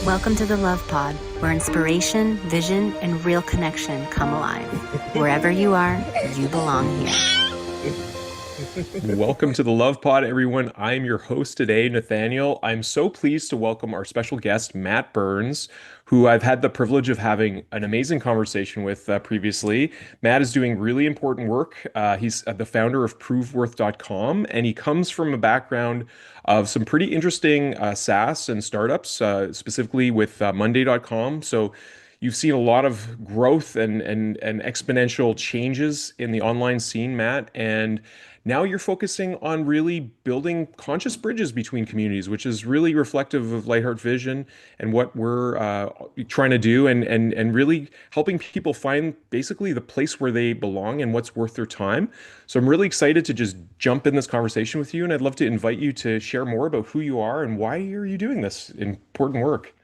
Welcome to the Love Pod, where inspiration, vision, and real connection come alive. Wherever you are, you belong here. Welcome to the Love Pod, everyone. I'm your host today, Nathaniel. I'm so pleased to welcome our special guest, Matt Burns, who I've had the privilege of having an amazing conversation with previously. Matt is doing really important work. He's the founder of ProveWorth.com, and he comes from a background of some pretty interesting SaaS and startups, specifically with Monday.com. So you've seen a lot of growth and exponential changes in the online scene, Matt, and now you're focusing on really building conscious bridges between communities, which is really reflective of Lightheart Vision and what we're trying to do, and really helping people find basically the place where they belong and what's worth their time. So I'm really excited to just jump in this conversation with you, and I'd love to invite you to share more about who you are and why are you doing this important work.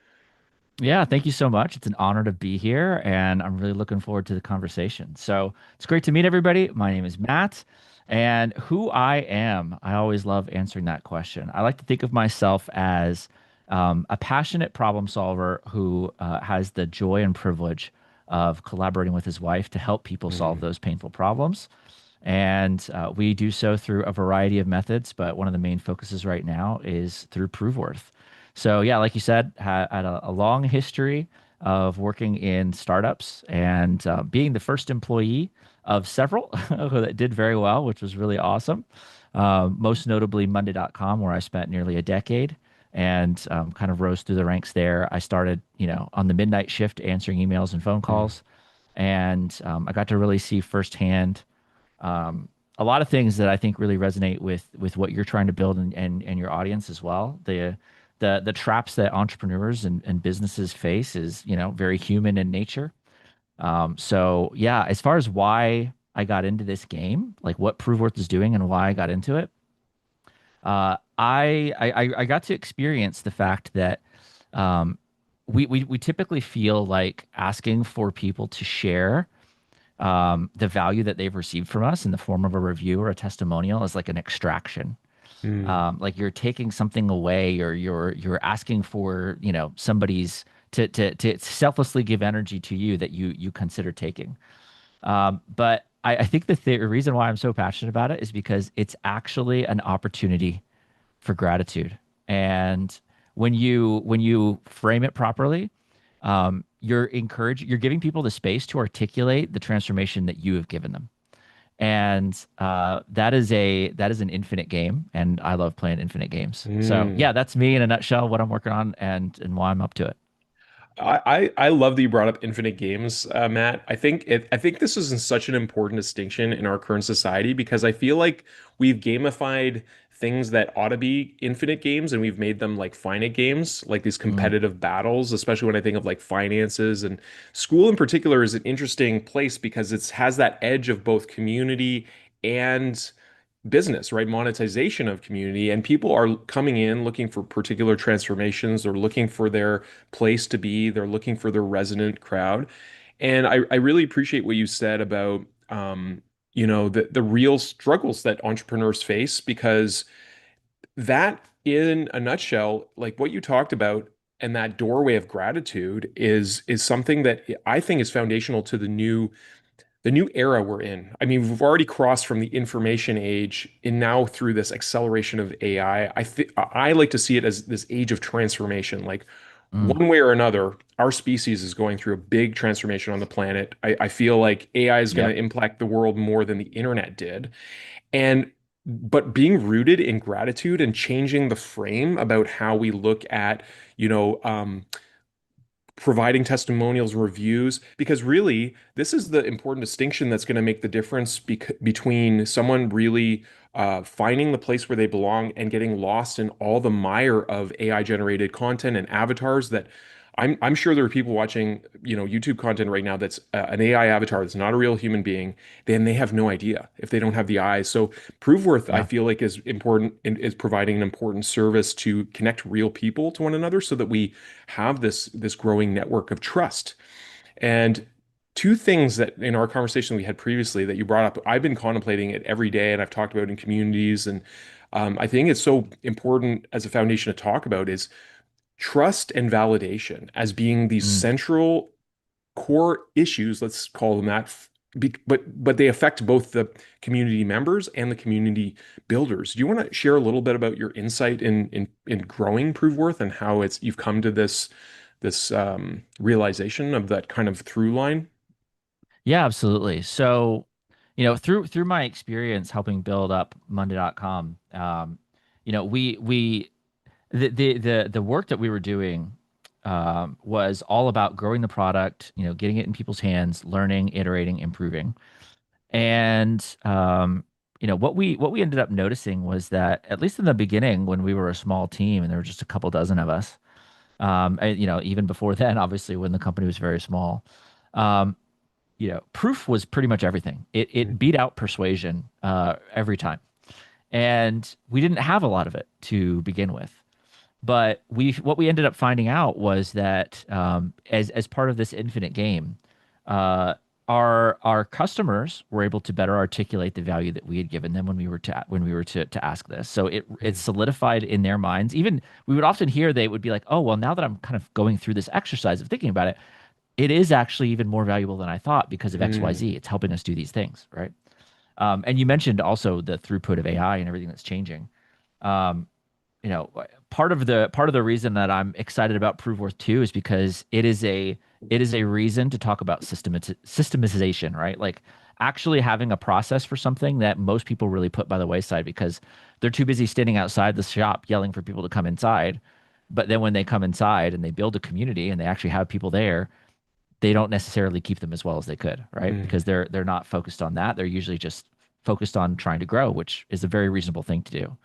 Yeah, thank you so much. It's an honor to be here, and I'm really looking forward to the conversation. So it's great to meet everybody. My name is Matt, and who I am, I always love answering that question. I like to think of myself as a passionate problem solver who has the joy and privilege of collaborating with his wife to help people solve Mm. those painful problems. And we do so through a variety of methods, but one of the main focuses right now is through ProveWorth. So yeah, like you said, had a long history of working in startups and being the first employee of several that did very well, which was really awesome. Most notably Monday.com, where I spent nearly a decade and kind of rose through the ranks there. I started, on the midnight shift answering emails and phone Mm. calls, and I got to really see firsthand a lot of things that I think really resonate with what you're trying to build and your audience as well. The traps that entrepreneurs and businesses face is, very human in nature. So yeah, as far as why I got into this game, like what ProveWorth is doing and why I got into it, I got to experience the fact that we typically feel like asking for people to share the value that they've received from us in the form of a review or a testimonial is like an extraction. Mm. Like you're taking something away, or you're asking for somebody's to selflessly give energy to you that you consider taking. But I think the reason why I'm so passionate about it is because it's actually an opportunity for gratitude. And when you frame it properly, you're giving people the space to articulate the transformation that you have given them. And that is an infinite game, and I love playing infinite games. So Mm. yeah, that's me in a nutshell, what I'm working on and why I'm up to it. I love that you brought up infinite games, Matt. I think this is such an important distinction in our current society because I feel like we've gamified things that ought to be infinite games and we've made them like finite games, like these Mm, competitive battles, especially when I think of like finances and school in particular is an interesting place because it has that edge of both community and business, right? Monetization of community, and people are coming in looking for particular transformations. They're looking for their place to be. They're looking for their resonant crowd. And I really appreciate what you said about, the real struggles that entrepreneurs face because that, in a nutshell, like what you talked about, and that doorway of gratitude is something that I think is foundational to the new era we're in. I mean, we've already crossed from the information age and now through this acceleration of AI. I like to see it as this age of transformation. Like mm, one way or another, our species is going through a big transformation on the planet. I feel like AI is going yep. to impact the world more than the internet did. And but being rooted in gratitude and changing the frame about how we look at, you know, um, providing testimonials, reviews, because really, this is the important distinction that's going to make the difference between someone really finding the place where they belong and getting lost in all the mire of AI generated content and avatars that I'm sure there are people watching, YouTube content right now that's an AI avatar that's not a real human being, then they have no idea if they don't have the eyes. So ProveWorth, I Yeah. feel like is important and is providing an important service to connect real people to one another so that we have this growing network of trust. And two things that in our conversation we had previously that you brought up, I've been contemplating it every day and I've talked about in communities. And I think it's so important as a foundation to talk about is trust and validation as being these Mm. central core issues, let's call them that, but they affect both the community members and the community builders. Do you want to share a little bit about your insight in growing ProveWorth and how it's you've come to this realization of that kind of through line? Yeah, absolutely. So, through my experience helping build up Monday.com, we the work that we were doing was all about growing the product, getting it in people's hands, learning, iterating, improving. And what we ended up noticing was that at least in the beginning, when we were a small team and there were just a couple dozen of us, and even before then, obviously when the company was very small, um, proof was pretty much everything. It beat out persuasion every time, and we didn't have a lot of it to begin with. But what we ended up finding out was that as part of this infinite game, uh, our customers were able to better articulate the value that we had given them when we were to ask this. So it solidified in their minds. Even we would often hear they would be like, "Oh, well, now that I'm kind of going through this exercise of thinking about it, it is actually even more valuable than I thought because of X, Y, Mm, Z. It's helping us do these things, right?" And you mentioned also the throughput of AI and everything that's changing. Um, part of the reason that I'm excited about ProveWorth 2 is because it is a reason to talk about systematization, right? Like actually having a process for something that most people really put by the wayside because they're too busy standing outside the shop yelling for people to come inside. But then when they come inside and they build a community and they actually have people there, they don't necessarily keep them as well as they could, right? mm, Because they're not focused on that. They're usually just focused on trying to grow, which is a very reasonable thing to do.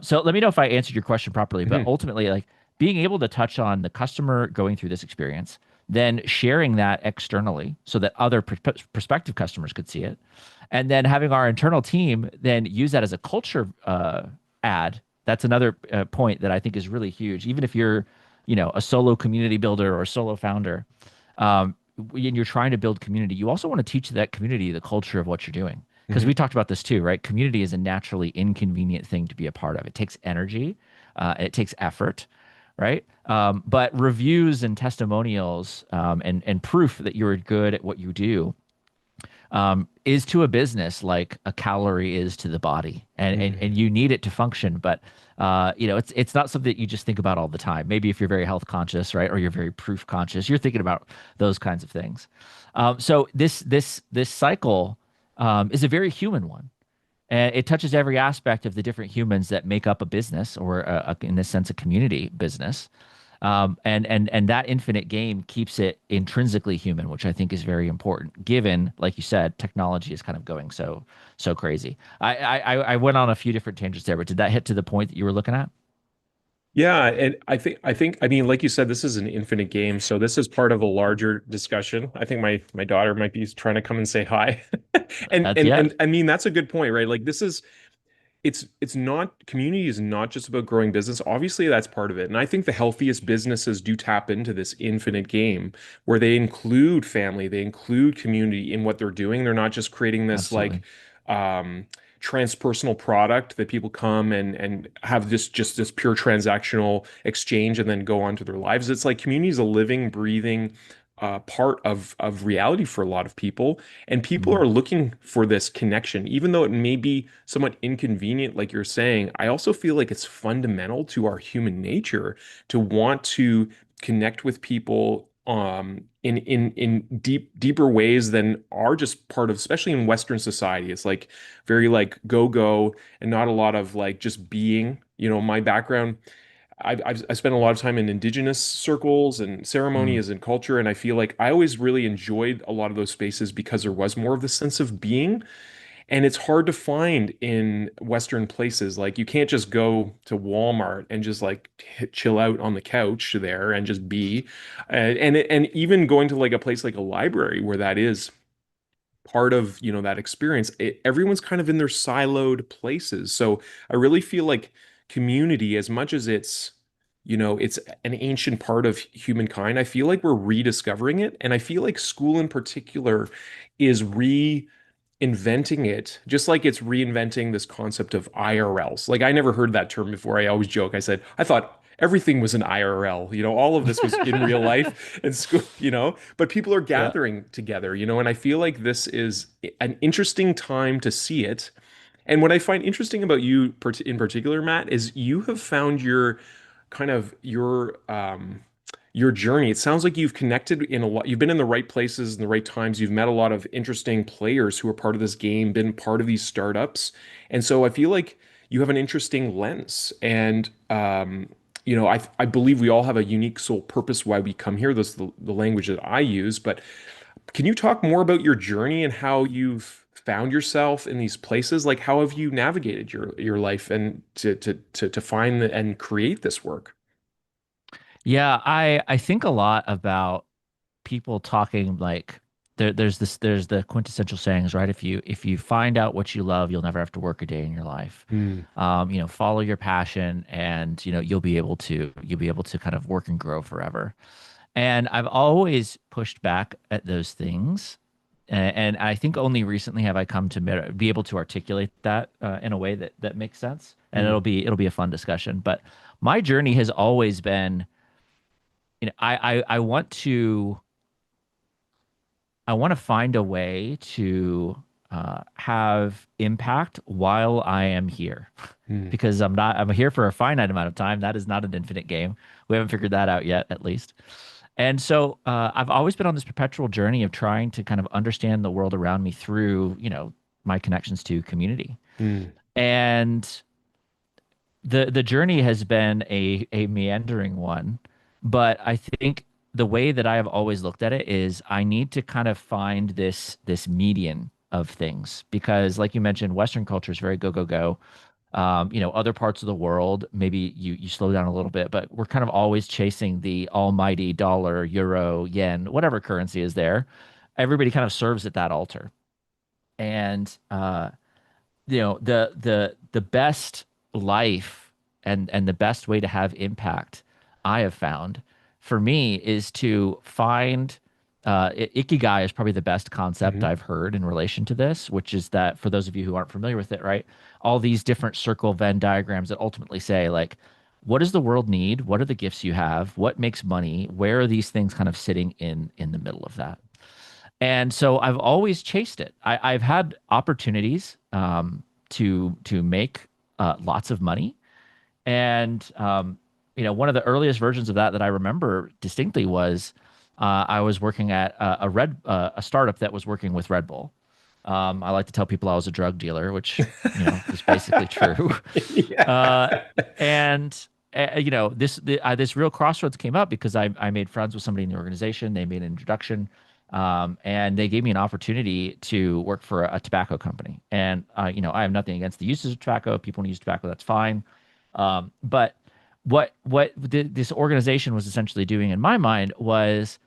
So let me know if I answered your question properly, but mhm, ultimately, like being able to touch on the customer going through this experience, then sharing that externally so that other prospective customers could see it, and then having our internal team then use that as a culture add. That's another point that I think is really huge. Even if you're, a solo community builder or a solo founder, and you're trying to build community, you also want to teach that community the culture of what you're doing. Because we mhm, talked about this too, right? Community is a naturally inconvenient thing to be a part of. It takes energy, it takes effort, right? But reviews and testimonials and proof that you're good at what you do is to a business like a calorie is to the body, and mhm, you need it to function. But it's not something that you just think about all the time. Maybe if you're very health conscious, right, or you're very proof conscious, you're thinking about those kinds of things. So this cycle is a very human one, and it touches every aspect of the different humans that make up a business, or in this sense, a community business. And that infinite game keeps it intrinsically human, which I think is very important, given, like you said, technology is kind of going so crazy. I went on a few different tangents there, but did that hit to the point that you were looking at? yeah, and I mean, like you said, this is an infinite game, so this is part of a larger discussion. I think my daughter might be trying to come and say hi. And That's and yeah, and I mean, that's a good point, right? Like this is it's not community is not just about growing business. Obviously, that's part of it. And I think the healthiest businesses do tap into this infinite game where they include family, they include community in what they're doing. They're not just creating this like absolutely. um transpersonal product that people come and have this just this pure transactional exchange and then go on to their lives. It's like community is a living, breathing part of reality for a lot of people. And people Mhm. are looking for this connection, even though it may be somewhat inconvenient, like you're saying. I also feel like it's fundamental to our human nature to want to connect with people in deeper ways than are just part of, especially in Western society. It's like very like go and not a lot of like just being. My background, I spent a lot of time in indigenous circles and Mm. ceremonies and culture, and I feel like I always really enjoyed a lot of those spaces because there was more of the sense of being, and it's hard to find in Western places. Like you can't just go to Walmart and just like chill out on the couch there and just be, and even going to like a place like a library where that is part of that experience, everyone's kind of in their siloed places. So I really feel like community, as much as it's an ancient part of humankind, I feel like we're rediscovering it, and I feel like school in particular is reinventing it, just like it's reinventing this concept of IRLs. Like I never heard that term before. I always joke, I said I thought everything was an IRL, all of this was in real life and school, but people are Yeah. gathering together, and I feel like this is an interesting time to see it. And what I find interesting about you in particular, Matt, is you have found your kind of your journey. It sounds like you've connected in a lot. You've been in the right places in the right times. You've met a lot of interesting players who are part of this game, been part of these startups. And so I feel like you have an interesting lens. And I believe we all have a unique soul purpose why we come here. This is the language that I use. But can you talk more about your journey and how you've found yourself in these places? Like how have you navigated your life and to find and create this work? Yeah, I think a lot about people talking like there's the quintessential sayings, right? If you find out what you love, you'll never have to work a day in your life. Hmm. Follow your passion, and you'll be able to kind of work and grow forever. And I've always pushed back at those things. And I think only recently have I come to be able to articulate that in a way that makes sense. And Hmm. it'll be a fun discussion. But my journey has always been, I want to find a way to have impact while I am here, Hmm. because I'm here for a finite amount of time. That is not an infinite game. We haven't figured that out yet, at least. And so I've always been on this perpetual journey of trying to kind of understand the world around me through, my connections to community. Hmm. And the journey has been a meandering one, but I think the way that I have always looked at it is I need to kind of find this median of things, because like you mentioned, Western culture is very go go go. Other parts of the world, maybe you slow down a little bit, but we're kind of always chasing the almighty dollar, euro, yen, whatever currency is there. Everybody kind of serves at that altar. And the best life and the best way to have impact, I have found, for me, is to find ikigai is probably the best concept Hmm. I've heard in relation to this, which is that, for those of you who aren't familiar with it, right, all these different circle Venn diagrams that ultimately say, like, what does the world need? What are the gifts you have? What makes money? Where are these things kind of sitting in the middle of that? And so I've always chased it. I've had opportunities to make lots of money, and one of the earliest versions of that I remember distinctly was I was working at a startup that was working with Red Bull. I like to tell people I was a drug dealer, which is basically true. Uh, Yeah. and this real crossroads came up because I made friends with somebody in the organization. They made an introduction, and they gave me an opportunity to work for a tobacco company. And I have nothing against the uses of tobacco. If people want to use tobacco, that's fine. But this organization was essentially doing in my mind was,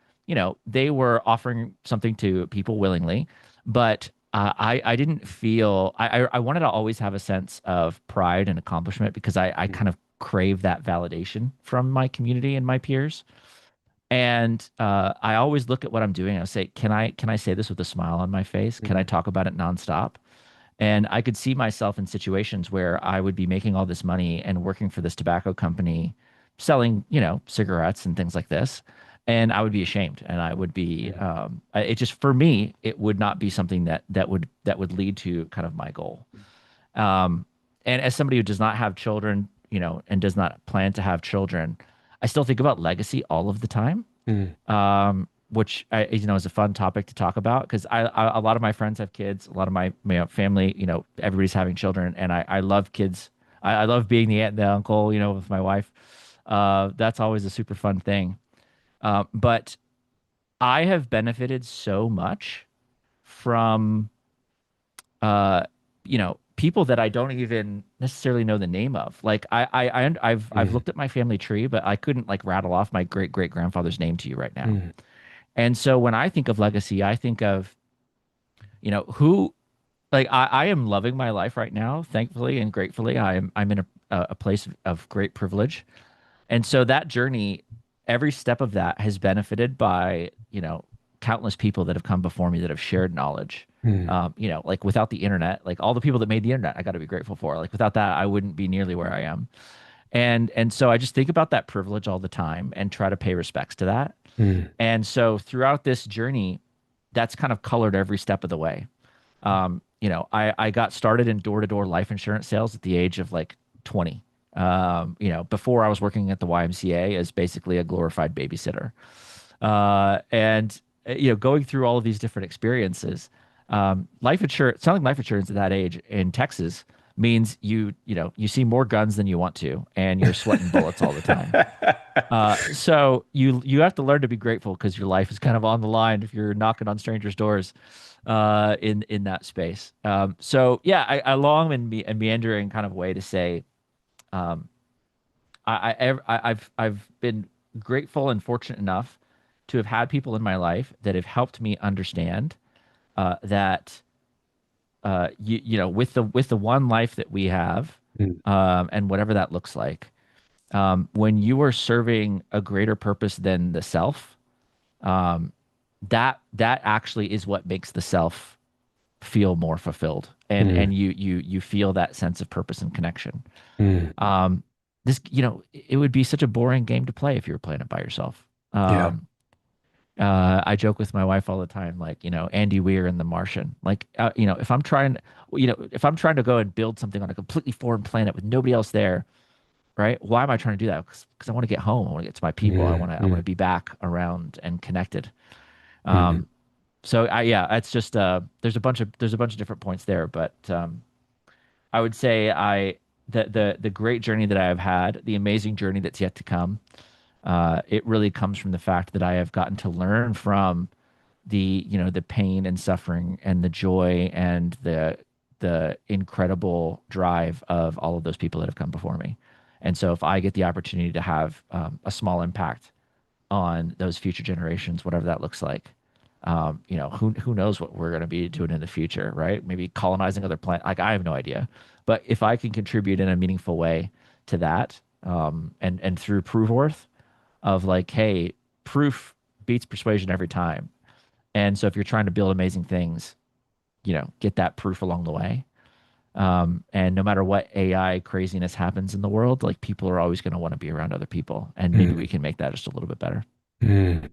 they were offering something to people willingly, but I didn't feel I wanted to always have a sense of pride and accomplishment, because I kind of crave that validation from my community and my peers. And I always look at what I'm doing. I say, can I say this with a smile on my face? Can I Hmm. talk about it nonstop? And I could see myself in situations where I would be making all this money and working for this tobacco company, selling, cigarettes and things like this. And I would be ashamed, and I would be, Hmm. it just, for me, it would not be something that would lead to kind of my goal. Um, and as somebody who does not have children, and does not plan to have children, I still think about legacy all of the time, Hmm. which is a fun topic to talk about, because a lot of my friends have kids, a lot of my family, everybody's having children, and I love kids. I love being the aunt and the uncle, with my wife. That's always a super fun thing. But I have benefited so much from people that I don't even necessarily know the name of. Like I've Hmm. looked at my family tree, but I couldn't like rattle off my great great grandfather's name to you right now. Hmm. And so when I think of legacy, I think of, who, like, I am loving my life right now, thankfully and gratefully. I'm in a place of great privilege. And so that journey, every step of that has benefited by, countless people that have come before me that have shared knowledge. Hmm. Like without the internet, like all the people that made the internet, I got to be grateful for. Like without that, I wouldn't be nearly where I am. And so I just think about that privilege all the time and try to pay respects to that. Mm. And so throughout this journey, that's kind of colored every step of the way. I got started in door-to-door life insurance sales at the age of like 20. Before I was working at the YMCA as basically a glorified babysitter. Going through all of these different experiences, life insurance, selling life insurance at that age in Texas means you see more guns than you want to, and you're sweating bullets all the time. So you have to learn to be grateful because your life is kind of on the line if you're knocking on strangers' doors in that space. So yeah, I long and meandering kind of way to say, um, I've been grateful and fortunate enough to have had people in my life that have helped me understand that with the one life that we have, Mm. and whatever that looks like, when you are serving a greater purpose than the self, um, that actually is what makes the self feel more fulfilled, and Mm. you feel that sense of purpose and connection. Mm. Um, it would be such a boring game to play if you were playing it by yourself. Yeah. I joke with my wife all the time, like, Andy Weir in The Martian. Like, if I'm trying to go and build something on a completely foreign planet with nobody else there, right? Why am I trying to do that? Because I want to get home. I want to get to my people. I Mm. want to I want to Mm. be back around and connected. Mm. Um, it's just there's a bunch of different points there, but I would say the great journey that I have had, the amazing journey that's yet to come, it really comes from the fact that I have gotten to learn from the pain and suffering and the joy and the incredible drive of all of those people that have come before me. And so if I get the opportunity to have a small impact on those future generations, whatever that looks like, who knows what we're going to be doing in the future, right? Maybe colonizing other planets. Like, I have no idea. But if I can contribute in a meaningful way to that, and through ProveWorth of like, hey, proof beats persuasion every time. And so if you're trying to build amazing things, get that proof along the way. And no matter what AI craziness happens in the world, like, people are always going to want to be around other people, and maybe we Mm. can make that just a little bit better. Mm.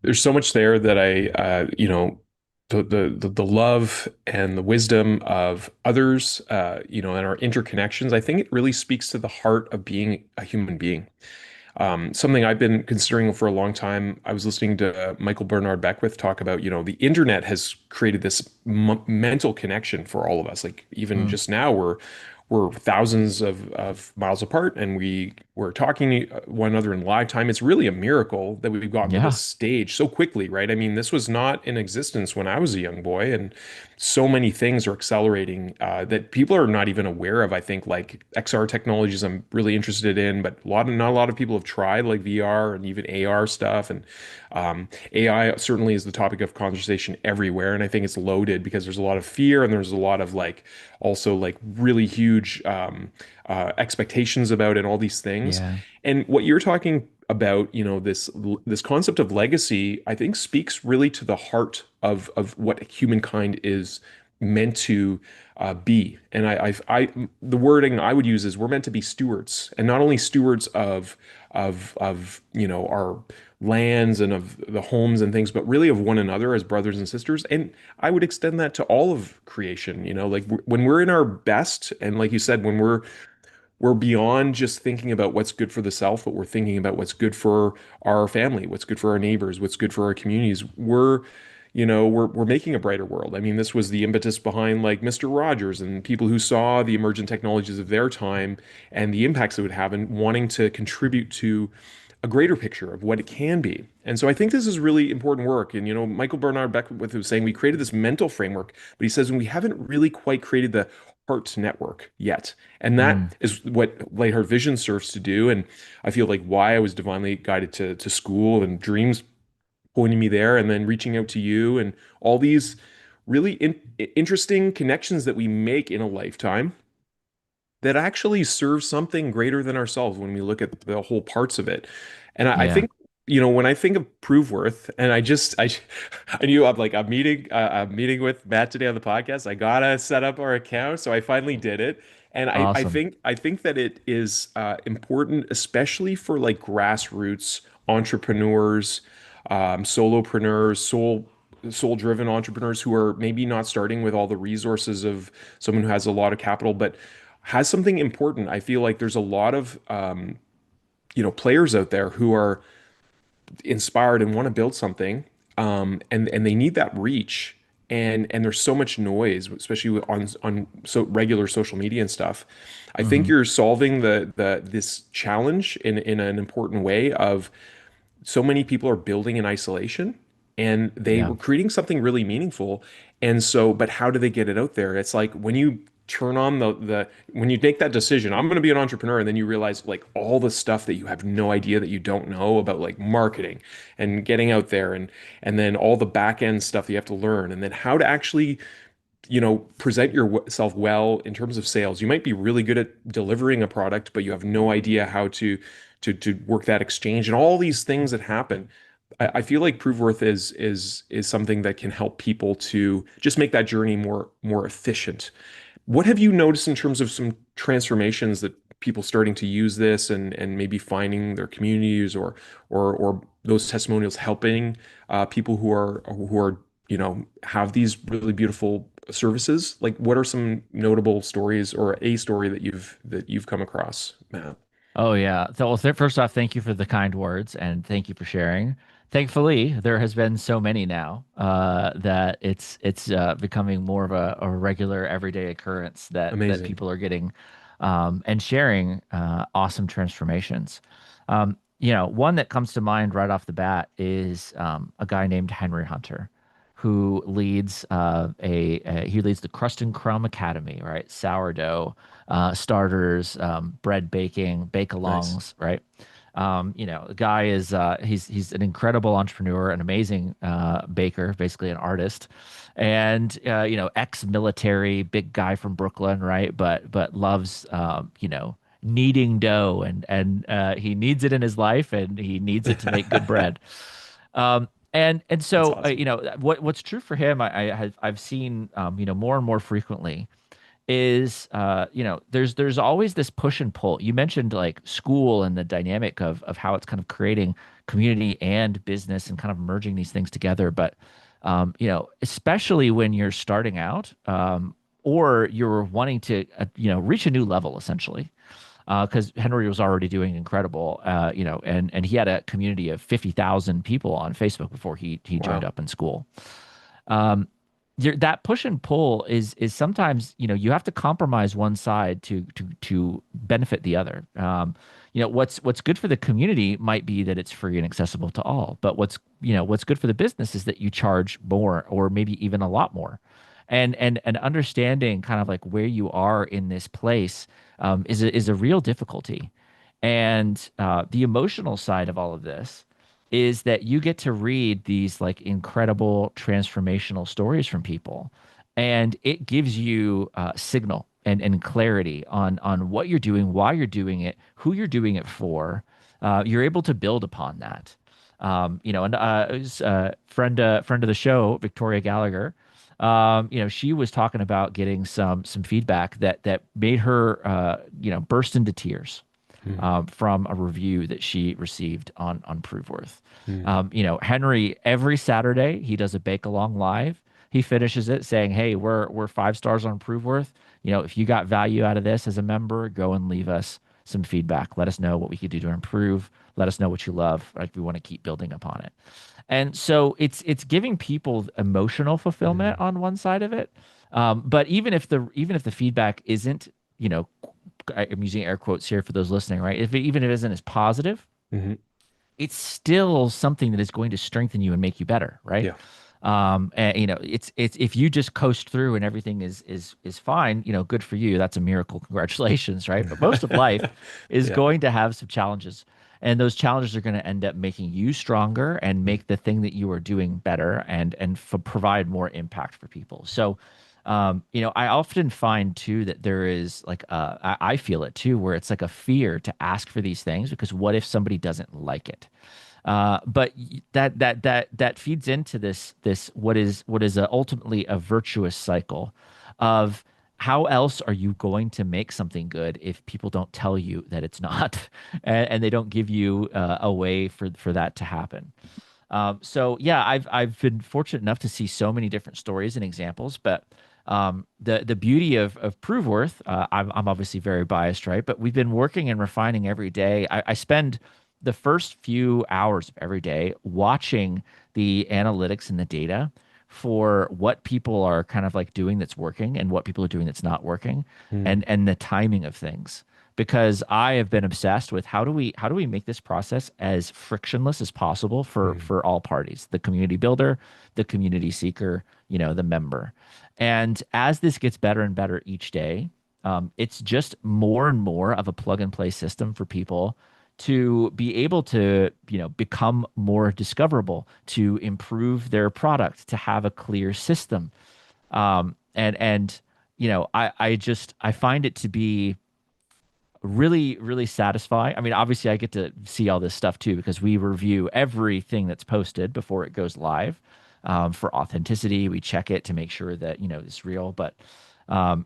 There's so much there that the love and the wisdom of others, and our interconnections. I think it really speaks to the heart of being a human being. Something I've been considering for a long time. I was listening to Michael Bernard Beckwith talk about, the internet has created this mental connection for all of us. Like, even Mm, just now, we're thousands of miles apart, and we're talking to one another in live time. It's really a miracle that we've gotten to this yeah. stage so quickly, right? I mean, this was not in existence when I was a young boy, and so many things are accelerating that people are not even aware of. I think, like, XR technologies, I'm really interested in, but not a lot of people have tried, like VR and even AR stuff. And AI certainly is the topic of conversation everywhere, and I think it's loaded because there's a lot of fear, and there's a lot of, like, also, like, really huge expectations about it, and all these things. Yeah. And what you're talking about, this concept of legacy, I think speaks really to the heart of what humankind is meant to be. And the wording I would use is we're meant to be stewards, and not only stewards of our lands and of the homes and things, but really of one another as brothers and sisters. And I would extend that to all of creation. Like, when we're in our best, and like you said, when we're beyond just thinking about what's good for the self, but we're thinking about what's good for our family, what's good for our neighbors, what's good for our communities. We're making a brighter world. I mean, this was the impetus behind, like, Mr. Rogers and people who saw the emergent technologies of their time and the impacts it would have, and wanting to contribute to a greater picture of what it can be. And so I think this is really important work. And, Michael Bernard Beckwith was saying we created this mental framework, but he says we haven't really quite created the heart network yet. And Mm, that is what Lightheart Vision serves to do. And I feel like why I was divinely guided to school, and dreams pointing me there, and then reaching out to you, and all these really interesting connections that we make in a lifetime that actually serve something greater than ourselves when we look at the whole parts of it. And I yeah. think, when I think of ProveWorth, and I knew I'm meeting with Matt today on the podcast. I gotta set up our account, so I finally did it. And Awesome. I think that it is important, especially for like grassroots entrepreneurs, solopreneurs, soul driven entrepreneurs who are maybe not starting with all the resources of someone who has a lot of capital, but has something important. I feel like there's a lot of players out there who are inspired and want to build something, and they need that reach. And there's so much noise, especially on so regular social media and stuff. I think Hmm. you're solving the this challenge in an important way of so many people are building in isolation and they Yeah. were creating something really meaningful. And so, but how do they get it out there? It's like when you turn on the when you make that decision, I'm going to be an entrepreneur, and then you realize like all the stuff that you have no idea that you don't know about, like marketing and getting out there, and then all the back end stuff that you have to learn, and then how to actually present yourself well in terms of sales. You might be really good at delivering a product, but you have no idea how to work that exchange and all these things that happen. I feel like ProveWorth is something that can help people to just make that journey more efficient. What have you noticed in terms of some transformations that people starting to use this and maybe finding their communities or those testimonials helping people who are have these really beautiful services? Like, what are some notable stories or a story that you've come across, Matt? Oh yeah. So, well, first off, thank you for the kind words and thank you for sharing. Thankfully, there has been so many now that it's becoming more of a regular everyday occurrence that Amazing. people are getting and sharing awesome transformations. One that comes to mind right off the bat is a guy named Henry Hunter, who leads he leads the Crust and Crumb Academy, right? Sourdough starters, bread baking, Nice. bake-alongs, right? The guy is he's an incredible entrepreneur, an amazing baker, basically an artist, and ex-military, big guy from Brooklyn, right? But loves kneading dough, and he needs it in his life, and he needs it to make good bread. And That's so awesome. what's true for him, I've seen more and more frequently is there's always this push and pull. You mentioned like school and the dynamic of how it's kind of creating community and business and kind of merging these things together. But especially when you're starting out, or you're wanting to reach a new level essentially. Because Henry was already doing incredible, and he had a community of 50,000 people on Facebook before he joined Wow. up in school. Um, that push and pull is sometimes you have to compromise one side to benefit the other. What's good for the community might be that it's free and accessible to all, but what's good for the business is that you charge more or maybe even a lot more, and understanding kind of like where you are in this place is a real difficulty, and the emotional side of all of this is that you get to read these like incredible transformational stories from people, and it gives you signal and clarity on what you're doing, why you're doing it, who you're doing it for. You're able to build upon that. And it was a friend of the show, Victoria Gallagher. She was talking about getting some feedback that made her burst into tears Hmm. from a review that she received on ProveWorth. Hmm. Henry, every Saturday he does a bake along live. He finishes it saying, "Hey, we're 5 stars on ProveWorth. If you got value out of this as a member, go and leave us some feedback. Let us know what we could do to improve. Let us know what you love. Like we want to keep building upon it." And so it's giving people emotional fulfillment Hmm. on one side of it. But even if the feedback isn't, I'm using air quotes here for those listening, right? Even if it isn't as positive, Hmm. it's still something that is going to strengthen you and make you better, right? Yeah. And it's if you just coast through and everything is fine, good for you. That's a miracle. Congratulations, right? But most of life is Yeah. going to have some challenges. And those challenges are going to end up making you stronger and make the thing that you are doing better and provide more impact for people. So, I often find too that there is like I feel it too, where it's like a fear to ask for these things because what if somebody doesn't like it? But that feeds into this ultimately a virtuous cycle of how else are you going to make something good if people don't tell you that it's not, and they don't give you a way for that to happen? So yeah, I've been fortunate enough to see so many different stories and examples, but the beauty of ProveWorth, I'm obviously very biased, right? But we've been working and refining every day. I spend the first few hours of every day watching the analytics and the data for what people are kind of like doing that's working and what people are doing that's not working, Mm, and the timing of things. Because I have been obsessed with how do we make this process as frictionless as possible mm, for all parties, the community builder, the community seeker, the member. And as this gets better and better each day, it's just more and more of a plug and play system for people to be able to, become more discoverable, to improve their product, to have a clear system. And I find it to be really, really satisfying. I mean, obviously, I get to see all this stuff too because we review everything that's posted before it goes live, for authenticity. We check it to make sure that it's real. But um,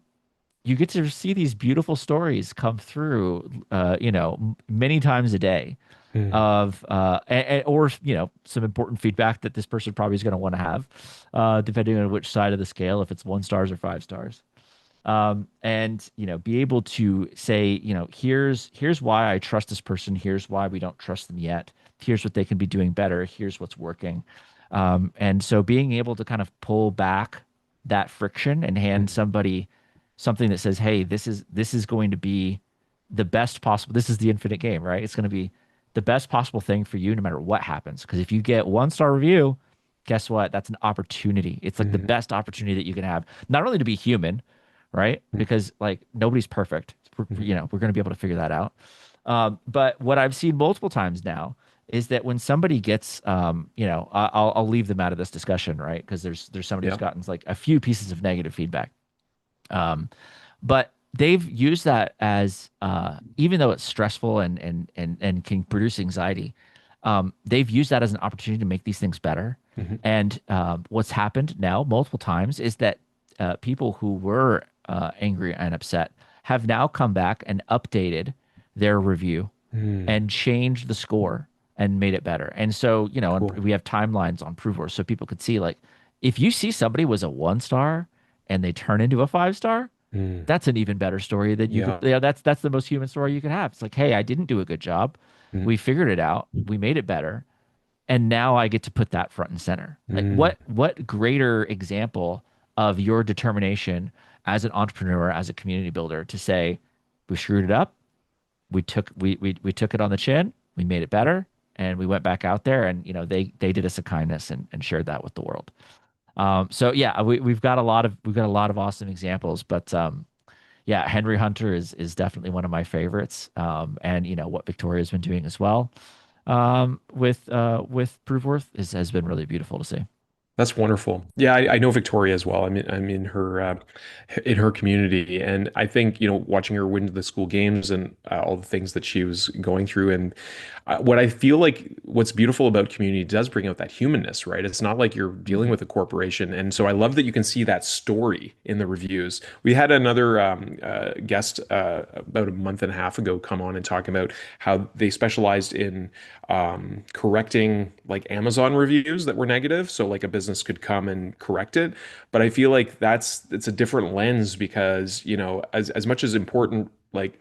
you get to see these beautiful stories come through, many times a day mm. of or some important feedback that this person probably is going to want to have, depending on which side of the scale, if it's 1 stars or 5 stars. And be able to say, here's why I trust this person, here's why we don't trust them yet, here's what they can be doing better, here's what's working. And so being able to kind of pull back that friction and hand Mm, somebody something that says, hey, this is going to be the best possible, this is the infinite game, right? It's going to be the best possible thing for you no matter what happens, because if you get 1 star review, guess what, that's an opportunity. It's like the mm, best opportunity that you can have, not only to be human, right? mm, Because like nobody's perfect. mm, We're going to be able to figure that out. But what I've seen multiple times now is that when somebody gets, I'll leave them out of this discussion, right? Because there's somebody who's yeah. gotten like a few pieces of negative feedback, um, but they've used that as, even though it's stressful and can produce anxiety, they've used that as an opportunity to make these things better. Mhm, And what's happened now multiple times is that people who were angry and upset have now come back and updated their review mm. and changed the score and made it better. And so, and Cool. we have timelines on ProveWorth so people could see, like, if you see somebody was a 1 star and they turn into a 5 star, Mm, that's an even better story that you could, yeah. that's the most human story you could have. It's like, hey, I didn't do a good job. Mm, We figured it out. We made it better. And now I get to put that front and center. Like, mm, what greater example of your determination as an entrepreneur, as a community builder, to say, we screwed it up, we took it on the chin, we made it better, and we went back out there, and they did us a kindness and shared that with the world. So yeah, we've got a lot of awesome examples, but yeah, Henry Hunter is definitely one of my favorites. And what Victoria's been doing as well, with ProveWorth has been really beautiful to see. That's wonderful. Yeah, I know Victoria as well. I'm in her community, and I think watching her win the school games and all the things that she was going through, and what I feel like what's beautiful about community does bring out that humanness, right? It's not like you're dealing Mhm. with a corporation, and so I love that you can see that story in the reviews. We had another guest about a month and a half ago come on and talk about how they specialized in correcting like Amazon reviews that were negative. So like a business could come and correct it. But I feel like it's a different lens because, as much as important like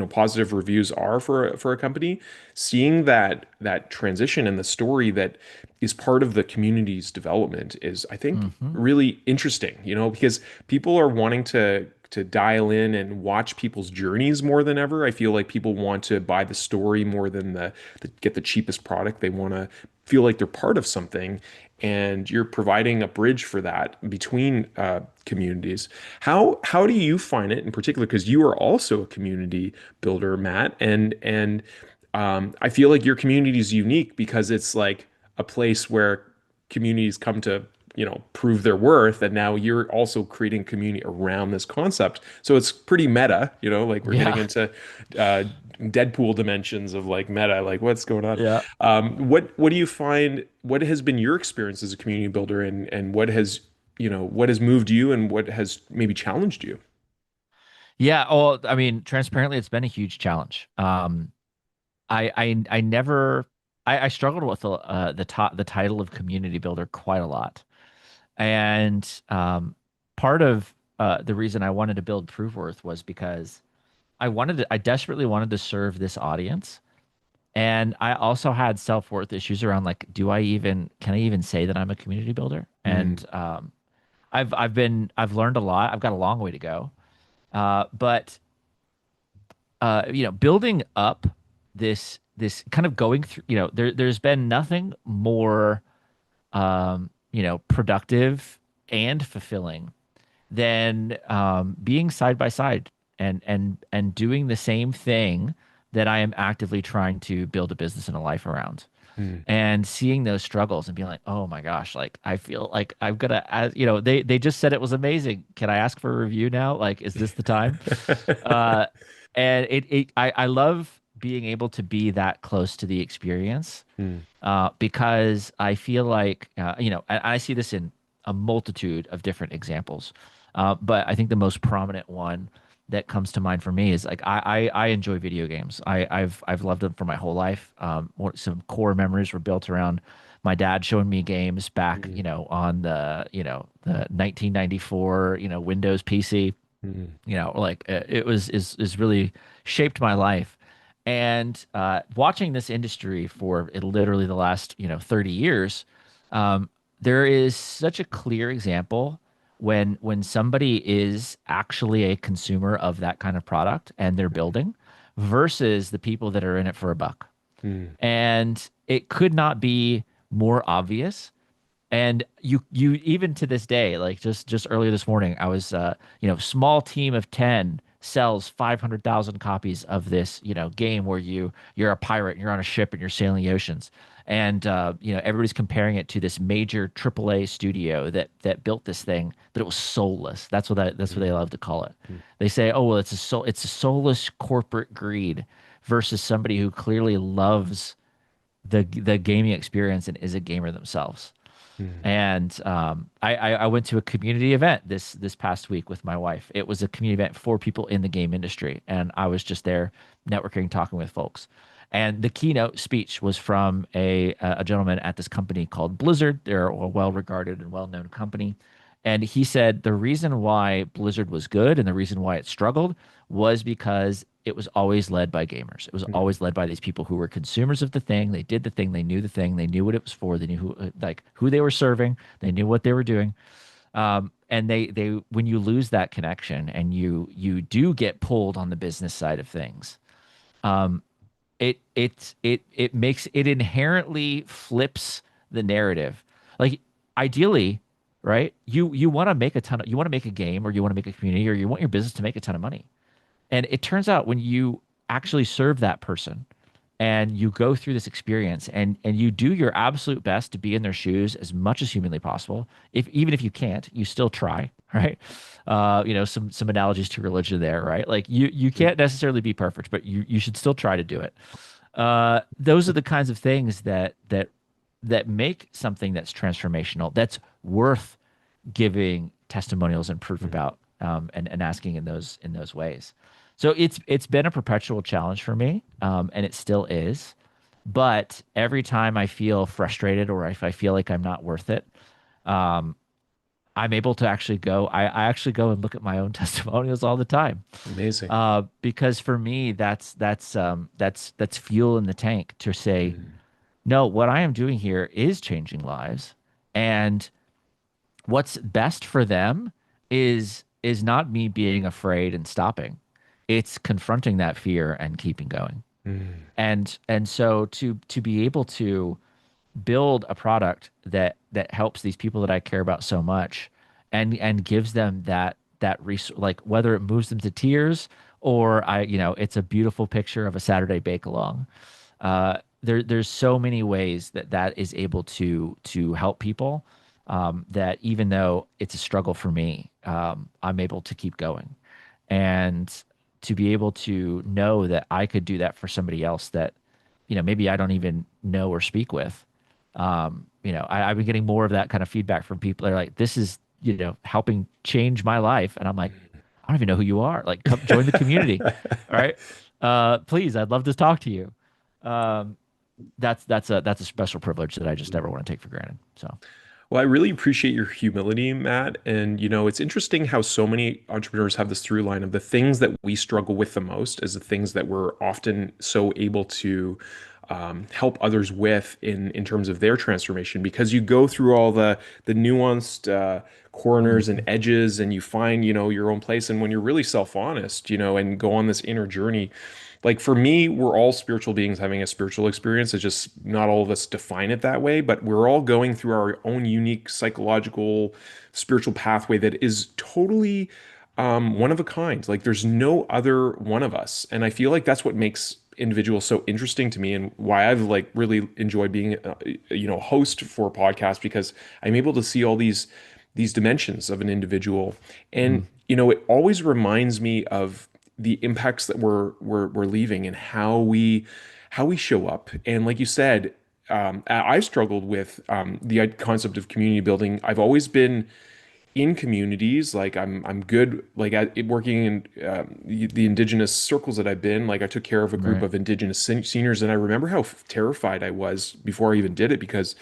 positive reviews are for a company, seeing that transition and the story that is part of the community's development is, I think, Mhm. really interesting, because people are wanting to dial in and watch people's journeys more than ever. I feel like people want to buy the story more than the get the cheapest product. They want to feel like they're part of something, and you're providing a bridge for that between communities. How do you find it in particular? Because you are also a community builder, Matt, and I feel like your community is unique because it's like a place where communities come to prove their worth, and now you're also creating community around this concept, so it's pretty meta, like we're getting Yeah. into uh Deadpool dimensions of like meta, like what's going on. Yeah. What do you find, what has been your experience as a community builder, and what has moved you and what has maybe challenged you? Yeah. Oh, I mean, transparently, it's been a huge challenge. I never, I struggled with the title of community builder quite a lot. And part of the reason I wanted to build ProveWorth was because I desperately wanted to serve this audience. And I also had self-worth issues around like, can I even say that I'm a community builder? Mm, And I've learned a lot. I've got a long way to go. But building up this kind of going through, there's been nothing more productive and fulfilling than being side by side and doing the same thing that I am actively trying to build a business and a life around. mm. And seeing those struggles and being like, oh my gosh, like I feel like I've got to, they just said it was amazing. Can I ask for a review now? Like, is this the time? Uh, and I love being able to be that close to the experience Mm, because I feel like, I see this in a multitude of different examples. But I think the most prominent one that comes to mind for me is like I enjoy video games. I've loved them for my whole life. Some core memories were built around my dad showing me games back, mm, on the 1994, Windows PC. mm, Like it was is really shaped my life. And watching this industry for literally the last 30 years, um, there is such a clear example when somebody is actually a consumer of that kind of product and they're building versus the people that are in it for a buck. mm, And it could not be more obvious. And you even to this day, like just earlier this morning, I was small team of 10 sells 500,000 copies of this, game where you're a pirate and you're on a ship and you're sailing the oceans. And everybody's comparing it to this major AAA studio that built this thing, but it was soulless. That's what they mm, love to call it. mm, They say, "Oh, well, it's a soulless corporate greed versus somebody who clearly loves the gaming experience and is a gamer themselves." mm, And I went to a community event this past week with my wife. It was a community event for people in the game industry, and I was just there networking, talking with folks. And the keynote speech was from a gentleman at this company called Blizzard. They're a well-regarded and well-known company. And he said the reason why Blizzard was good and the reason why it struggled was because it was always led by gamers. It was mm, always led by these people who were consumers of the thing. They did the thing. They knew the thing. They knew what it was for. They knew who they were serving. They knew what they were doing. And when you lose that connection and you do get pulled on the business side of things, it makes it inherently flips the narrative. Like ideally, right? You want to make you want to make a game or you want to make a community or you want your business to make a ton of money. And it turns out when you actually serve that person and you go through this experience and you do your absolute best to be in their shoes as much as humanly possible, if even if you can't, you still try, right? Some analogies to religion there, right? Like you mm, can't necessarily be perfect, but you should still try to do it. Those are the kinds of things that make something that's transformational, that's worth giving testimonials and proof mm. about, and asking in those ways. So it's been a perpetual challenge for me, and it still is. But every time I feel frustrated or if I feel like I'm not worth it, um, I'm able to actually go. I actually go and look at my own testimonials all the time, Amazing. because for me that's fuel in the tank to say, Mm, no, what I am doing here is changing lives, and what's best for them is not me being afraid and stopping. It's confronting that fear and keeping going. mm, And so to be able to build a product that helps these people that I care about so much and gives them like whether it moves them to tears or it's a beautiful picture of a Saturday bake along. There's so many ways that is able to help people, that even though it's a struggle for me, I'm able to keep going, and to be able to know that I could do that for somebody else that maybe I don't even know or speak with. I've been getting more of that kind of feedback from people. They're like, "This is helping change my life," and I'm like, I don't even know who you are. Like, come join the community. All right. Please, I'd love to talk to you. Um, that's a special privilege that I just never want to take for granted. So, Well, I really appreciate your humility, Matt. And, it's interesting how so many entrepreneurs have this through line of the things that we struggle with the most as the things that we're often so able to help others with in terms of their transformation, because you go through all the nuanced corners and mhm, edges, and you find, your own place. And when you're really self-honest, and go on this inner journey, like for me, we're all spiritual beings having a spiritual experience. It's just not all of us define it that way, but we're all going through our own unique psychological, spiritual pathway that is totally one of a kind. Like there's no other one of us. And I feel like that's what makes individuals so interesting to me, and why I've like really enjoyed being a host for a podcast, because I'm able to see all these dimensions of an individual. And mm, it always reminds me of the impacts that we're leaving, and how we show up. And like you said, I've struggled with the concept of community building. I've always been in communities. Like I'm good like working in the indigenous circles that I've been. Like I took care of a group right. of indigenous seniors, and I remember how terrified I was before I even did it, because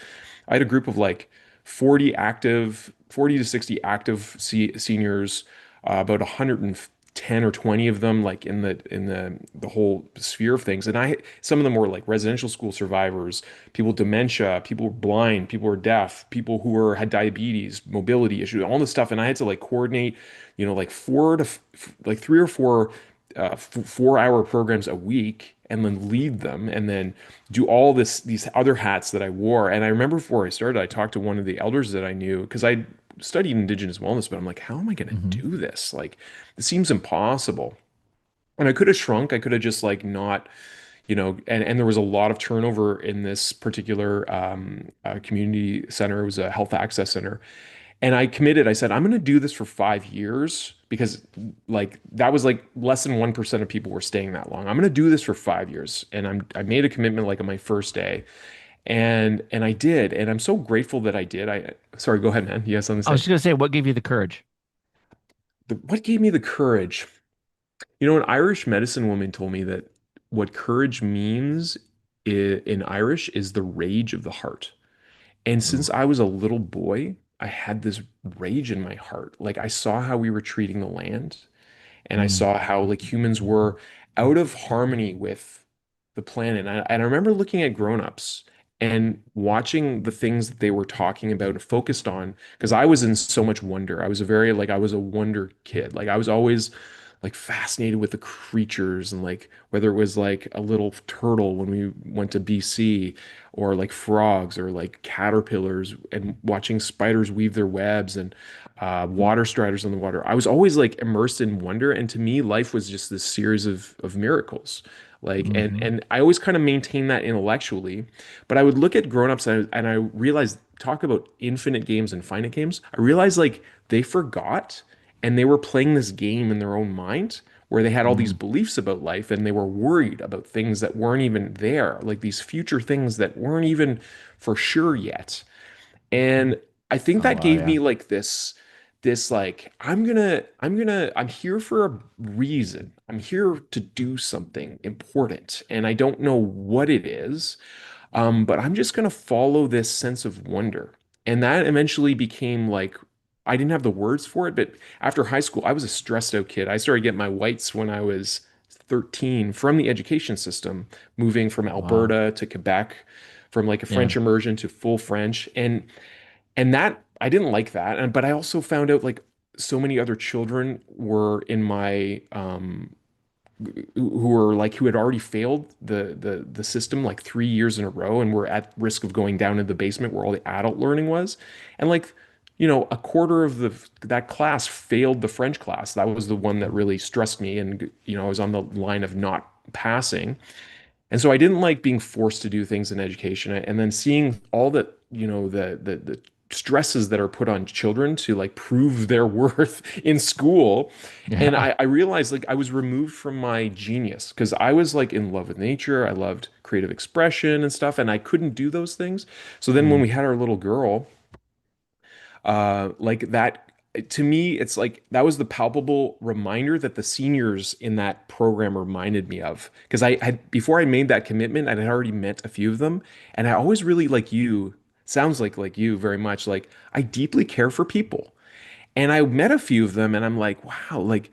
I had a group of like 40 to 60 active seniors, about 110 or 20 of them like in the whole sphere of things. And some of them were like residential school survivors, people with dementia, people who were blind, people who were deaf, people who had diabetes, mobility issues, all this stuff. And I had to like coordinate, like like 3 or 4 4-hour programs a week, and then lead them, and then do all these other hats that I wore. And I remember before I started, I talked to one of the elders that I knew, because I studied Indigenous wellness, but I'm like, how am I going to Hmm. do this? Like, it seems impossible. And I could have shrunk. I could have just like not, and there was a lot of turnover in this particular community center. It was a health access center. And I committed. I said, I'm going to do this for 5 years, because like that was like less than 1% of people were staying that long. I'm going to do this for 5 years. And I made a commitment like on my first day. And I did. And I'm so grateful that I did. Sorry, go ahead, man. You have something to I was say? just gonna say, what gave you the courage? What gave me the courage? An Irish medicine woman told me that what courage means in Irish is the rage of the heart. And Ooh. since I was a little boy, I had this rage in my heart. Like I saw how we were treating the land, and I Mm, saw how like humans were out of harmony with the planet. And I remember looking at grown-ups and watching the things that they were talking about and focused on, because I was in so much wonder. I was a wonder kid. Like I was always like fascinated with the creatures, and like whether it was like a little turtle when we went to BC, or like frogs, or like caterpillars, and watching spiders weave their webs, and water striders on the water. I was always like immersed in wonder, and to me, life was just this series of miracles. Like, and hmm. and I always kind of maintained that intellectually, but I would look at grown-ups, and I realized, talk about infinite games and finite games. I realized like they forgot, and they were playing this game in their own mind, where they had all these Mm, beliefs about life, and they were worried about things that weren't even there, like these future things that weren't even for sure yet. And I think oh that wow, gave yeah. me like this like I'm here for a reason. I'm here to do something important, and I don't know what it is. But I'm just gonna follow this sense of wonder. And that eventually became like, I didn't have the words for it, but after high school, I was a stressed out kid. I started getting my whites when I was 13 from the education system, moving from Wow. Alberta to Quebec, from like a Yeah. French immersion to full French. And that I didn't like that. But I also found out like so many other children were in my who had already failed the system like 3 years in a row, and were at risk of going down in the basement where all the adult learning was. And like, a quarter of that class failed the French class. That was the one that really stressed me, and I was on the line of not passing. And so I didn't like being forced to do things in education, and then seeing all that, the stresses that are put on children to like prove their worth in school. And Yeah. I realized like I was removed from my genius, because I was like in love with nature. I loved creative expression and stuff, and I couldn't do those things. So then when Mm, we had our little girl, like that, to me, it's like that was the palpable reminder that the seniors in that program reminded me of. Because I had, before I made that commitment, I had already met a few of them. And I always really, like you, sounds like you very much, like I deeply care for people. And I met a few of them and I'm like, wow, like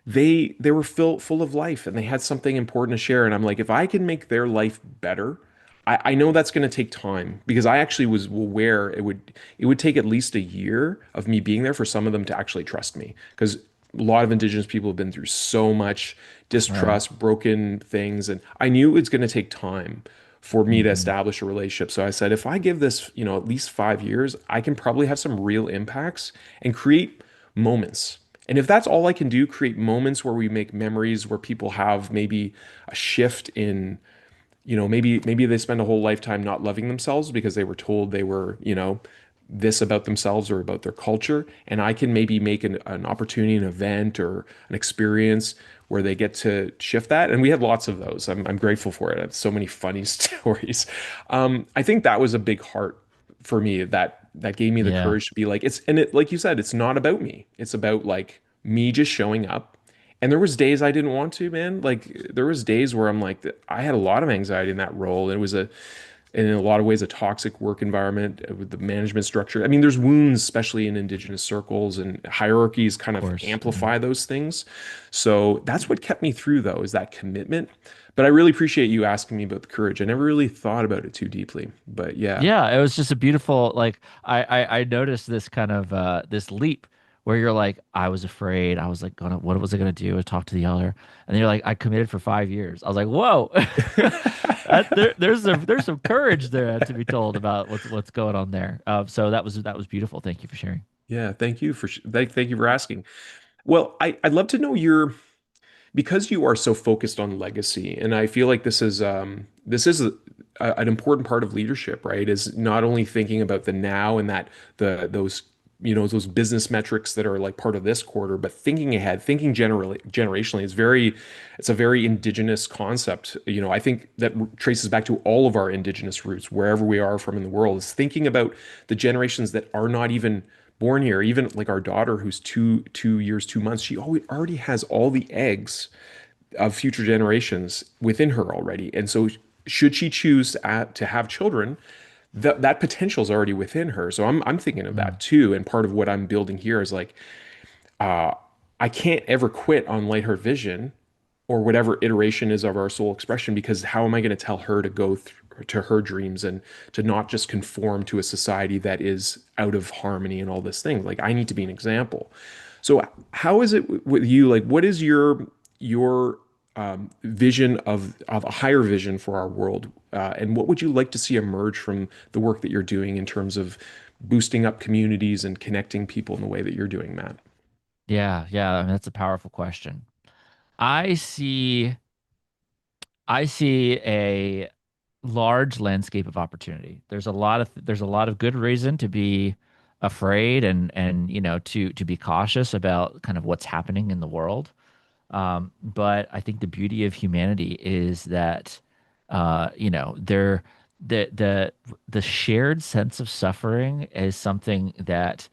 they were full of life and they had something important to share. And I'm like, if I can make their life better, I know that's going to take time because I actually was aware it would take at least a year of me being there for some of them to actually trust me. Because a lot of Indigenous people have been through so much Right. distrust, broken things, and I knew it's going to take time for me to Hmm. establish a relationship. So I said, if I give this, at least 5 years, I can probably have some real impacts and create moments. And if that's all I can do, create moments where we make memories, where people have maybe a shift in, maybe they spend a whole lifetime not loving themselves because they were told they were, this about themselves or about their culture. And I can maybe make an opportunity, an event or an experience where they get to shift that. And we had lots of those. I'm grateful for it. I have so many funny stories. I think that was a big heart for me that gave me the Yeah. courage to be like, like you said, it's not about me. It's about like me just showing up. And there was days I didn't want to, man. Like there was days where I'm like, I had a lot of anxiety in that role. It was in a lot of ways, a toxic work environment with the management structure. I mean, there's wounds, especially in Indigenous circles, and hierarchies kind Of of course. amplify those things. So that's what kept me through, though, is that commitment. But I really appreciate you asking me about the courage. I never really thought about it too deeply. But yeah. Yeah, it was just a beautiful like I noticed this kind of this leap where you're like I was afraid. I was like gonna what was I gonna do? I talk to the other. And then you're like I committed for 5 years. I was like, "Whoa." There's some courage there to be told about what's going on there. So that was beautiful. Thank you for sharing. Yeah, thank you thank you for asking. Well, I'd love to know because you are so focused on legacy, and I feel like an important part of leadership, right? Is not only thinking about the now and that those those business metrics that are like part of this quarter, but thinking ahead, thinking generationally. It's a very indigenous concept. I think that traces back to all of our indigenous roots, wherever we are from in the world, is thinking about the generations that are not even born here. Even like our daughter, who's 2 years 2 months, she already has all the eggs of future generations within her already. And so, should she choose to have children, that potential is already within her. So I'm thinking of Mm, that too. And part of what I'm building here is like, uh, I can't ever quit on Light Heart Vision or whatever iteration is of our soul expression, because how am I going to tell her to go to her dreams and to not just conform to a society that is out of harmony and all this thing? Like I need to be an example. So how is it with you? Like what is your vision of a higher vision for our world? And what would you like to see emerge from the work that you're doing in terms of boosting up communities and connecting people in the way that you're doing, Matt? yeah, yeah. I mean, that's a powerful question. I see I see a large landscape of opportunity. There's a lot of good reason to be afraid and to be cautious about kind of what's happening in the world. But I think the beauty of humanity is that there the the shared sense of suffering is something that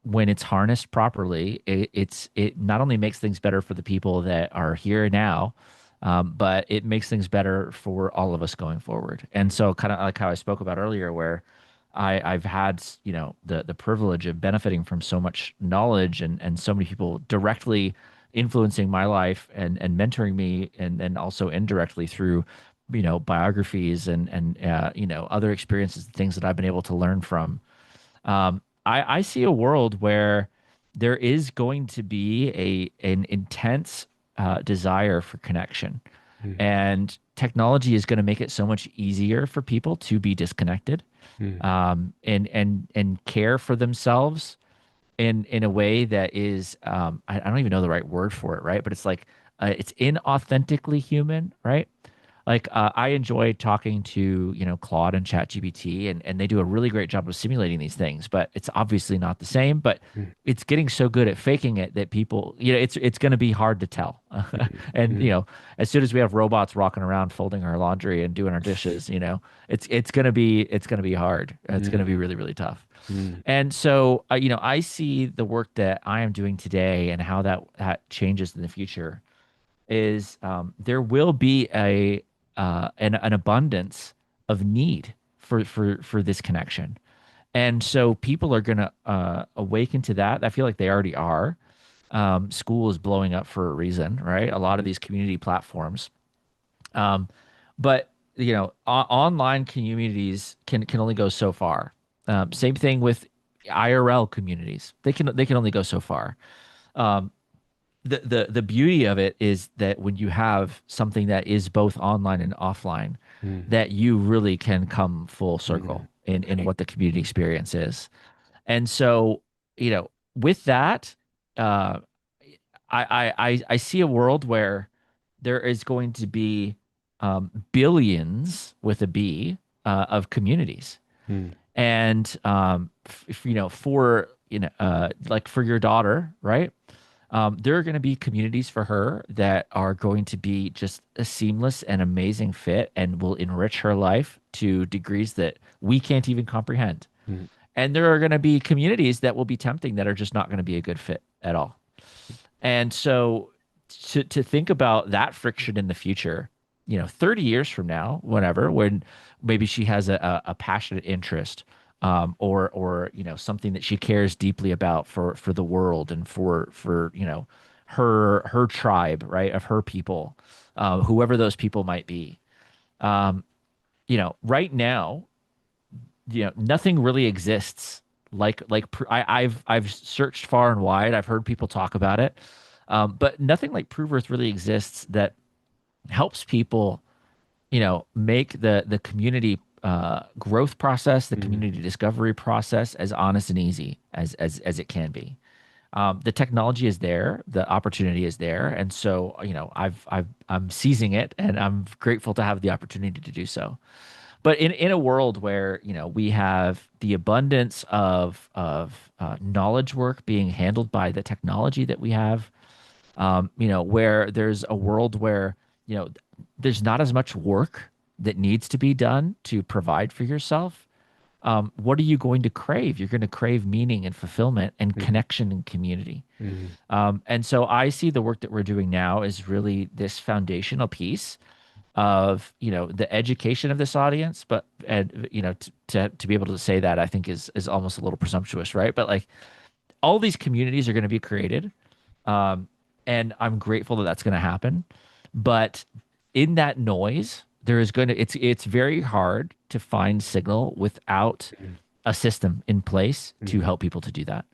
when it's harnessed properly, it not only makes things better for the people that are here now, but it makes things better for all of us going forward. And so, kind of like how I spoke about earlier, where I've had the privilege of benefiting from so much knowledge and so many people directly influencing my life and mentoring me and also indirectly through biographies and other experiences, things that I've been able to learn from. I see a world where there is going to be an intense desire for connection, Mm, and technology is going to make it so much easier for people to be disconnected, mm, and care for themselves in a way that is I don't even know the right word for it, right? But it's like it's inauthentically human, right? Like I enjoy talking to, Claude and ChatGPT, and they do a really great job of simulating these things, but it's obviously not the same. But mm, it's getting so good at faking it that people, it's going to be hard to tell. And mm, as soon as we have robots walking around folding our laundry and doing our dishes, it's gonna be hard. It's gonna be mm, really really tough. mm, And so, I see the work that I am doing today and how that changes in the future is there will be an abundance of need for this connection, and so people are going to awaken to that. I feel like they already are. School is blowing up for a reason, right? A lot of mm, these community platforms, um, but online communities can only go so far. Same thing with IRL communities; they can only go so far. Um, the beauty of it is that when you have something that is both online and offline, mm, that you really can come full mm, circle in what the community experience is. And so, with that, uh, I see a world where there is going to be billions with a B of communities, mm, and for like for your daughter, right? There are going to be communities for her that are going to be just a seamless and amazing fit and will enrich her life to degrees that we can't even comprehend. mm, And there are going to be communities that will be tempting that are just not going to be a good fit at all. And so to think about that friction in the future, 30 years from now, whenever, when maybe she has a passionate interest, or something that she cares deeply about for the world and for her tribe, right, of her people, whoever those people might be. Um, right now, nothing really exists I've searched far and wide. I've heard people talk about it, but nothing like ProveWorth really exists that helps people, make the community growth process, the mm, community discovery process as honest and easy as it can be. The technology is there, the opportunity is there, and so I'm seizing it, and I'm grateful to have the opportunity to do so. But in a world where we have the abundance of knowledge work being handled by the technology that we have, where there's a world where you know there's not as much work that needs to be done to provide for yourself. What are you going to crave? You're going to crave meaning and fulfillment and mm, connection and community. mm, And so I see the work that we're doing now is really this foundational piece of the education of this audience, but and to be able to say that, I think is almost a little presumptuous, right? But like, all these communities are going to be created, um and I'm grateful that that's going to happen. But in that noise, there is going to it's very hard to find signal without mm, a system in place to mm, help people to do that.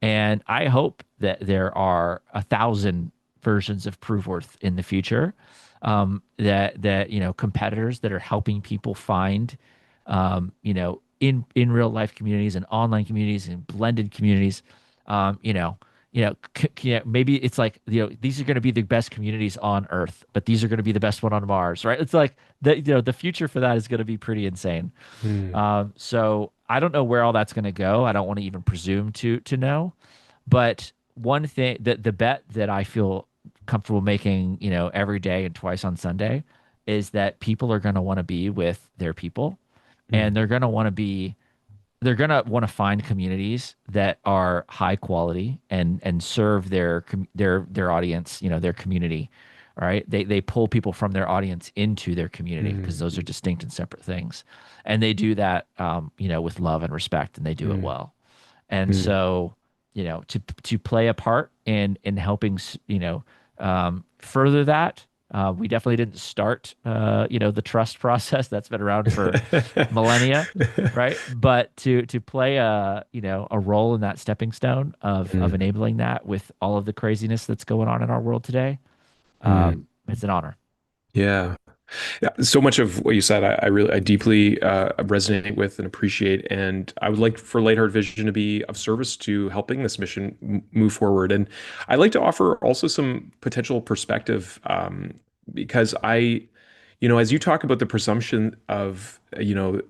And I hope that there are 1,000 versions of ProveWorth in the future, that competitors that are helping people find, in real life communities and online communities and blended communities. um, you know, maybe it's like, these are going to be the best communities on Earth, but these are going to be the best one on Mars, right? It's like the future for that is going to be pretty insane. mm, So I don't know where all that's going to go. I don't want to even presume to know. But one thing, that the bet that I feel comfortable making, every day and twice on Sunday, is that people are going to want to be with their people, mm, and they're going to find communities that are high quality and serve their audience, their community. All right. They pull people from their audience into their community, because those are mm, distinct and separate things. And they do that, with love and respect, and they do it mm, well. And mm, so, to play a part in helping, further that, we definitely didn't start, the trust process that's been around for millennia, right? But to play a role in that stepping stone of mm, enabling that with all of the craziness that's going on in our world today, mm. it's an honor. Yeah. Yeah, so much of what you said, I deeply resonate with and appreciate, and I would like for Lightheart Vision to be of service to helping this mission move forward. And I'd like to offer also some potential perspective, because As you talk about the presumption of,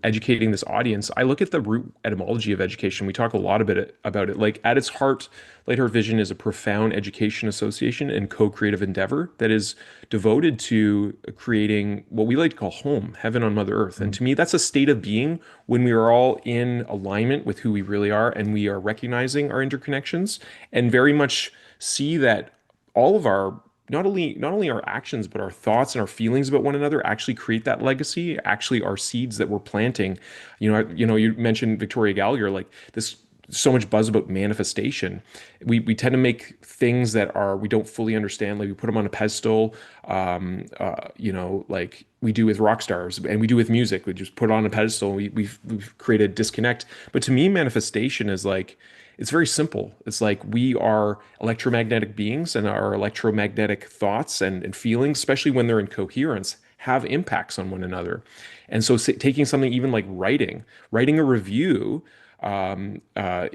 educating this audience, I look at the root etymology of education. We talk a lot about it. Like at its heart, Lightheart Vision is a profound education association and co-creative endeavor that is devoted to creating what we like to call home, heaven on Mother Earth. And Mm. to me, that's a state of being when we are all in alignment with who we really are and we are recognizing our interconnections and very much see that all of our not only our actions but our thoughts and our feelings about one another actually create that legacy, actually are seeds that we're planting. You mentioned Victoria Gallagher, like this, so much buzz about manifestation. We tend to make things that are we don't fully understand, like we put them on a pedestal, like we do with rock stars and we do with music. We just put it on a pedestal and we've created a disconnect. But to me, manifestation is like it's very simple. It's like we are electromagnetic beings, and our electromagnetic thoughts and feelings, especially when they're in coherence, have impacts on one another. And so, taking something even like writing a review,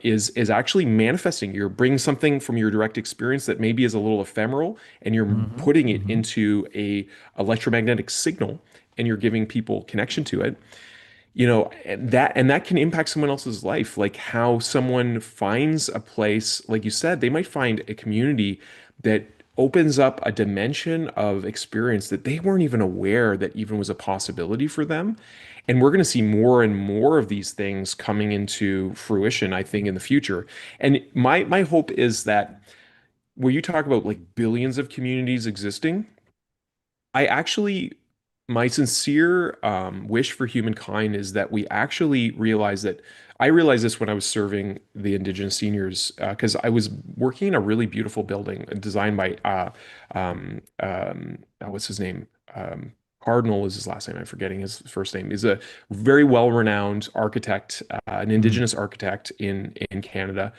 is actually manifesting. You're bringing something from your direct experience that maybe is a little ephemeral, and you're Hmm. putting it Hmm. into a electromagnetic signal, and you're giving people connection to it. And that can impact someone else's life, like how someone finds a place, like you said, they might find a community that opens up a dimension of experience that they weren't even aware that even was a possibility for them. And we're going to see more and more of these things coming into fruition, I think, in the future. And my hope is that where you talk about like billions of communities existing, I actually, my sincere wish for humankind is that we actually realize that. I realized this when I was serving the Indigenous seniors, because I was working in a really beautiful building designed by, what's his name? Cardinal is his last name. I'm forgetting his first name. He's a very well-renowned architect, an Hmm. Indigenous architect in Canada.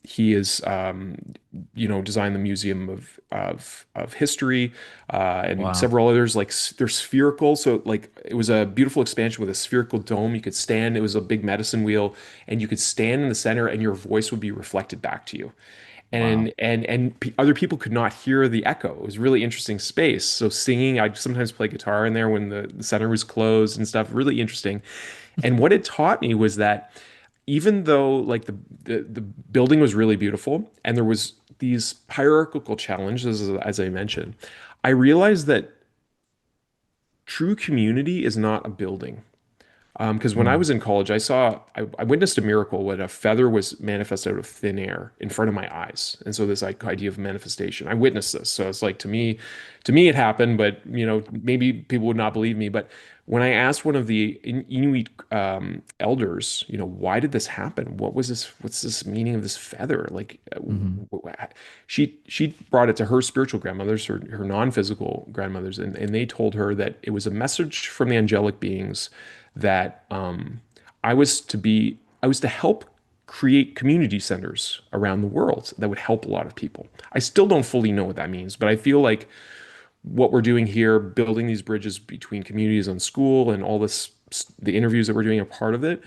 He is, designed the Museum of History, and Wow. several others. Like they're spherical, so like it was a beautiful expansion with a spherical dome. You could stand. It was a big medicine wheel, and you could stand in the center, and your voice would be reflected back to you. Wow. And other people could not hear the echo. It was a really interesting space. So singing, I'd sometimes play guitar in there when the center was closed and stuff. Really interesting. And what it taught me was that even though like the building was really beautiful and there was these hierarchical challenges, as I mentioned, I realized that true community is not a building. Because when I Mm. was in college, I witnessed a miracle when a feather was manifested out of thin air in front of my eyes. And so this like idea of manifestation, I witnessed this. So it's like to me it happened, but maybe people would not believe me. But when I asked one of the Inuit elders, why did this happen? What was this? What's this meaning of this feather? Like, Hmm. she brought it to her spiritual grandmothers, her non-physical grandmothers, and they told her that it was a message from the angelic beings that I was to help create community centers around the world that would help a lot of people. I still don't fully know what that means, but I feel like what we're doing here, building these bridges between communities and school and all this, the interviews that we're doing are part of it.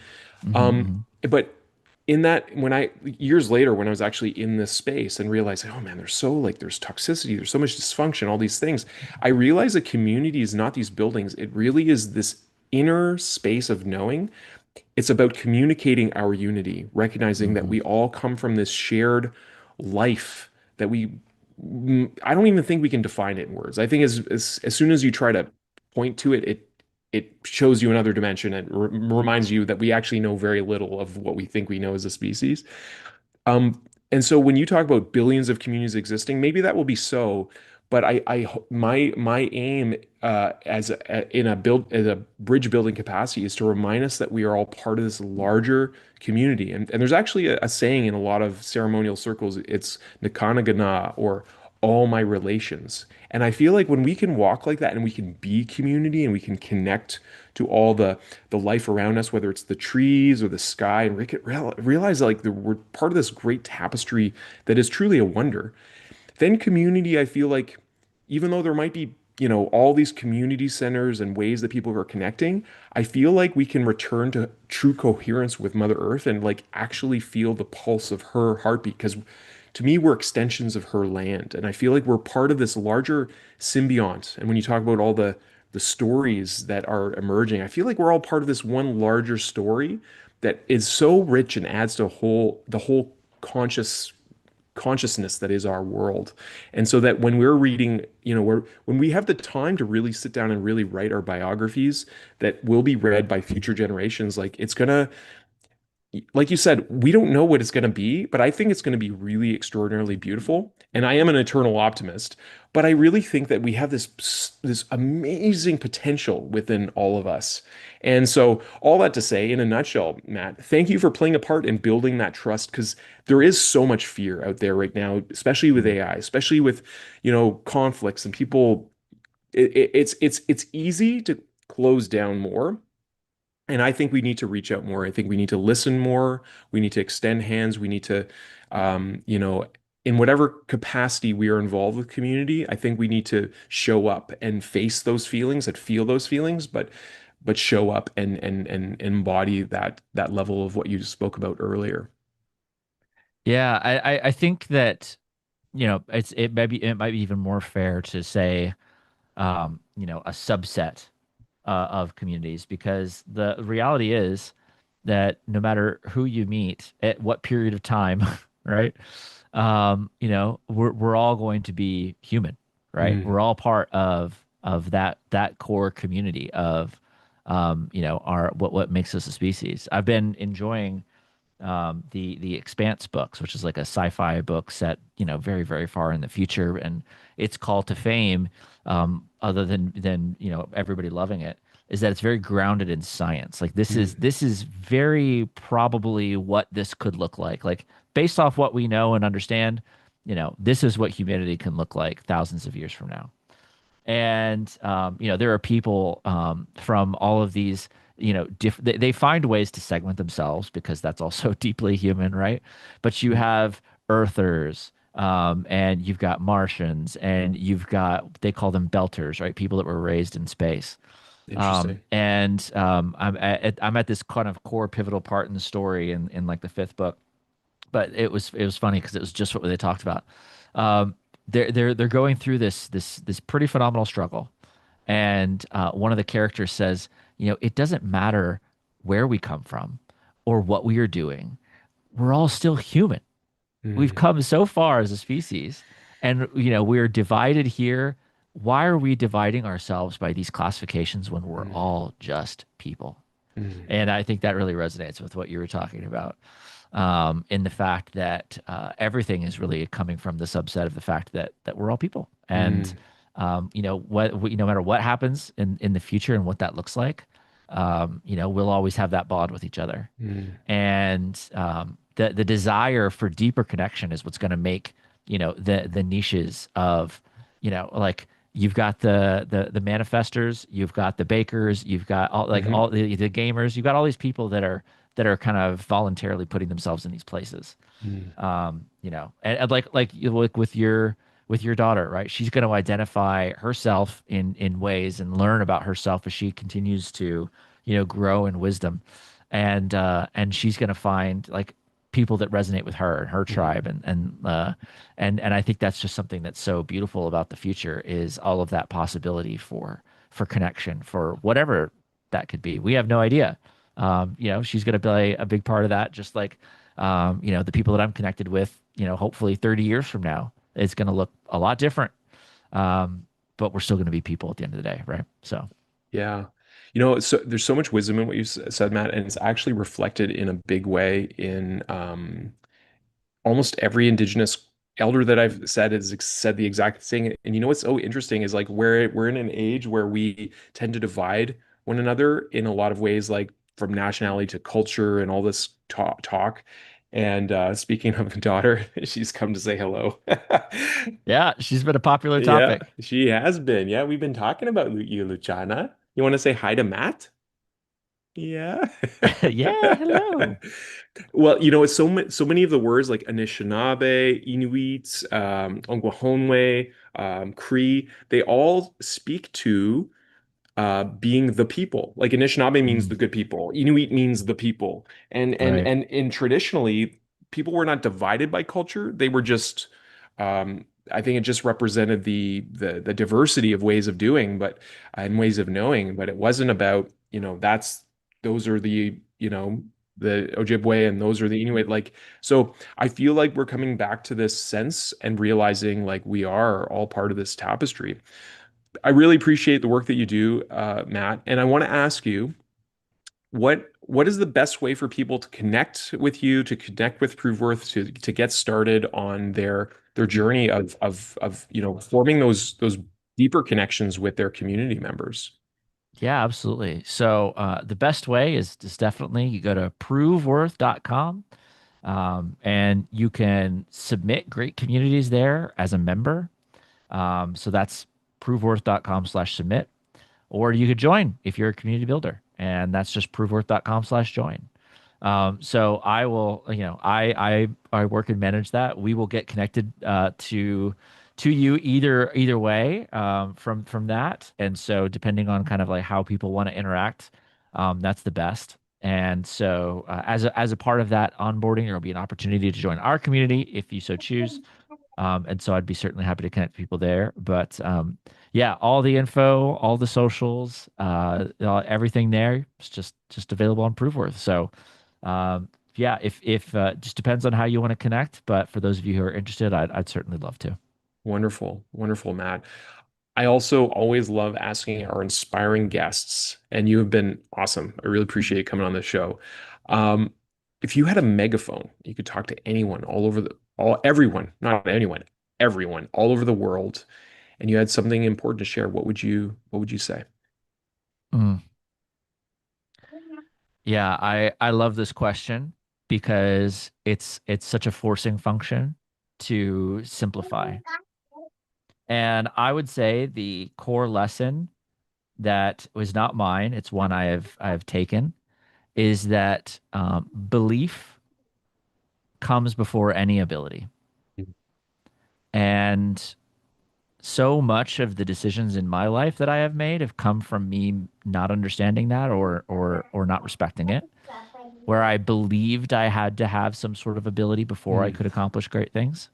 Um, Hmm. but in that, when I years later, when I was actually in this space and realized, oh man, there's toxicity, there's so much dysfunction, all these things, I realized that community is not these buildings. It really is this inner space of knowing. It's about communicating our unity, recognizing that Hmm. we all come from this shared life that I don't even think we can define it in words. I think as soon as you try to point to it, it shows you another dimension and reminds you that we actually know very little of what we think we know as a species. Um, and so when you talk about billions of communities existing, maybe that will be so, but my aim, in a bridge building capacity, is to remind us that we are all part of this larger community. And there's actually a saying in a lot of ceremonial circles. It's Nakanagana, or all my relations. And I feel like when we can walk like that and we can be community and we can connect to all the life around us, whether it's the trees or the sky, and we can realize that like we're part of this great tapestry that is truly a wonder. Then community, I feel like, even though there might be, all these community centers and ways that people are connecting, I feel like we can return to true coherence with Mother Earth and like actually feel the pulse of her heartbeat. Because to me, we're extensions of her land. And I feel like we're part of this larger symbiont. And when you talk about all the the stories that are emerging. I feel like we're all part of this one larger story that is so rich and adds to the whole consciousness that is our world. And so that when we're reading, when we have the time to really sit down and really write our biographies that will be read by future generations, like it's gonna, like you said, we don't know what it's going to be, but I think it's going to be really extraordinarily beautiful. And I am an eternal optimist, but I really think that we have this amazing potential within all of us. And so, all that to say, in a nutshell, Matt, thank you for playing a part in building that trust because there is so much fear out there right now, especially with AI, especially with, conflicts and people. It's easy to close down more. And I think we need to reach out more. I think we need to listen more. We need to extend hands. We need to, um, you know, in whatever capacity we are involved with community, I think we need to show up and face those feelings and feel those feelings, but show up and embody that level of what you spoke about earlier. Yeah, I think that, it might be even more fair to say, a subset of communities, because the reality is that no matter who you meet at what period of time, right? We're all going to be human, right? Mm, We're all part of that core community of, our what makes us a species. I've been enjoying the Expanse books, which is like a sci-fi book set, very, very far in the future, and its call to fame, other than everybody loving it, is that it's very grounded in science. Like mm, this is very probably what this could look like. Like based off what we know and understand, this is what humanity can look like thousands of years from now. And there are people from all of these, they find ways to segment themselves because that's also deeply human, right? But you mm. have earthers, and you've got Martians, and you've got, they call them belters, right? People that were raised in space. Interesting. I'm at this kind of core pivotal part in the story in like the fifth book, but it was funny because it was just what they talked about. Um, they're going through this pretty phenomenal struggle, and one of the characters says, it doesn't matter where we come from or what we are doing, we're all still human. We've Mm, come so far as a species, and we're divided here. Why are we dividing ourselves by these classifications when we're mm, all just people? mm, And I think that really resonates with what you were talking about, in the fact that everything is really coming from the subset of the fact that we're all people. And mm, no matter what happens in the future and what that looks like, we'll always have that bond with each other. mm, And the desire for deeper connection is what's going to make the niches of, like, you've got the manifestors, you've got the bakers, you've got mhm, all the gamers, you've got all these people that are kind of voluntarily putting themselves in these places. mm, And like with your daughter, right? She's going to identify herself in ways and learn about herself as she continues to, grow in wisdom, and she's going to find like people that resonate with her and her mm, tribe, and I think that's just something that's so beautiful about the future, is all of that possibility for connection, for whatever that could be. We have no idea. She's going to play a big part of that, just like, the people that I'm connected with, hopefully 30 years from now, it's going to look a lot different. But we're still going to be people at the end of the day, right? So, yeah. So there's so much wisdom in what you said, Matt, and it's actually reflected in a big way in almost every indigenous elder that I've said has said the exact thing. And what's so interesting is like we're in an age where we tend to divide one another in a lot of ways, like from nationality to culture and all this talk. And speaking of a daughter, she's come to say hello. yeah, she's been a popular Yeah, topic. she has been. Yeah, we've been talking about you, Luciana. You want to say hi to Matt? Yeah. Yeah, hello. Well, it's so many of the words like Anishinaabe, Inuit, Ongwahonwe, Cree, they all speak to being the people. Like Anishinaabe means Mm, the good people, Inuit means the people, and in traditionally, people were not divided by culture; they were just I think it just represented the diversity of ways of doing, but and ways of knowing. But it wasn't about, those are the, the Ojibwe and those are the Inuit. Like, so I feel like we're coming back to this sense and realizing like we are all part of this tapestry. I really appreciate the work that you do, Matt. And I want to ask you, what is the best way for people to connect with you, to connect with ProveWorth, to get started on their journey of forming those deeper connections with their community members? Yeah, absolutely. So the best way is definitely you go to proveworth.com, and you can submit great communities there as a member. So that's proveworth.com/submit. Or you could join if you're a community builder, and that's just proveworth.com/join. So I will, I work and manage that. We will get connected to you either way, from that. And so depending on kind of like how people want to interact, that's the best. And so as a part of that onboarding, there will be an opportunity to join our community if you so choose. And so I'd be certainly happy to connect people there. But yeah, all the info, all the socials, everything there is just available on ProveWorth. So yeah, if just depends on how you want to connect. But for those of you who are interested, I'd certainly love to. Wonderful, wonderful, Matt. I also always love asking our inspiring guests, and you have been awesome. I really appreciate you coming on the show. Um, if you had a megaphone, you could talk to anyone all over everyone, not anyone, everyone all over the world, and you had something important to share, what would you say? Mm. Yeah, I love this question because it's such a forcing function to simplify. And I would say the core lesson that was not mine, it's one I have taken, is that belief comes before any ability. And so much of the decisions in my life that I have made have come from me not understanding that, or not respecting it, where I believed I had to have some sort of ability before I Mm, could accomplish great things.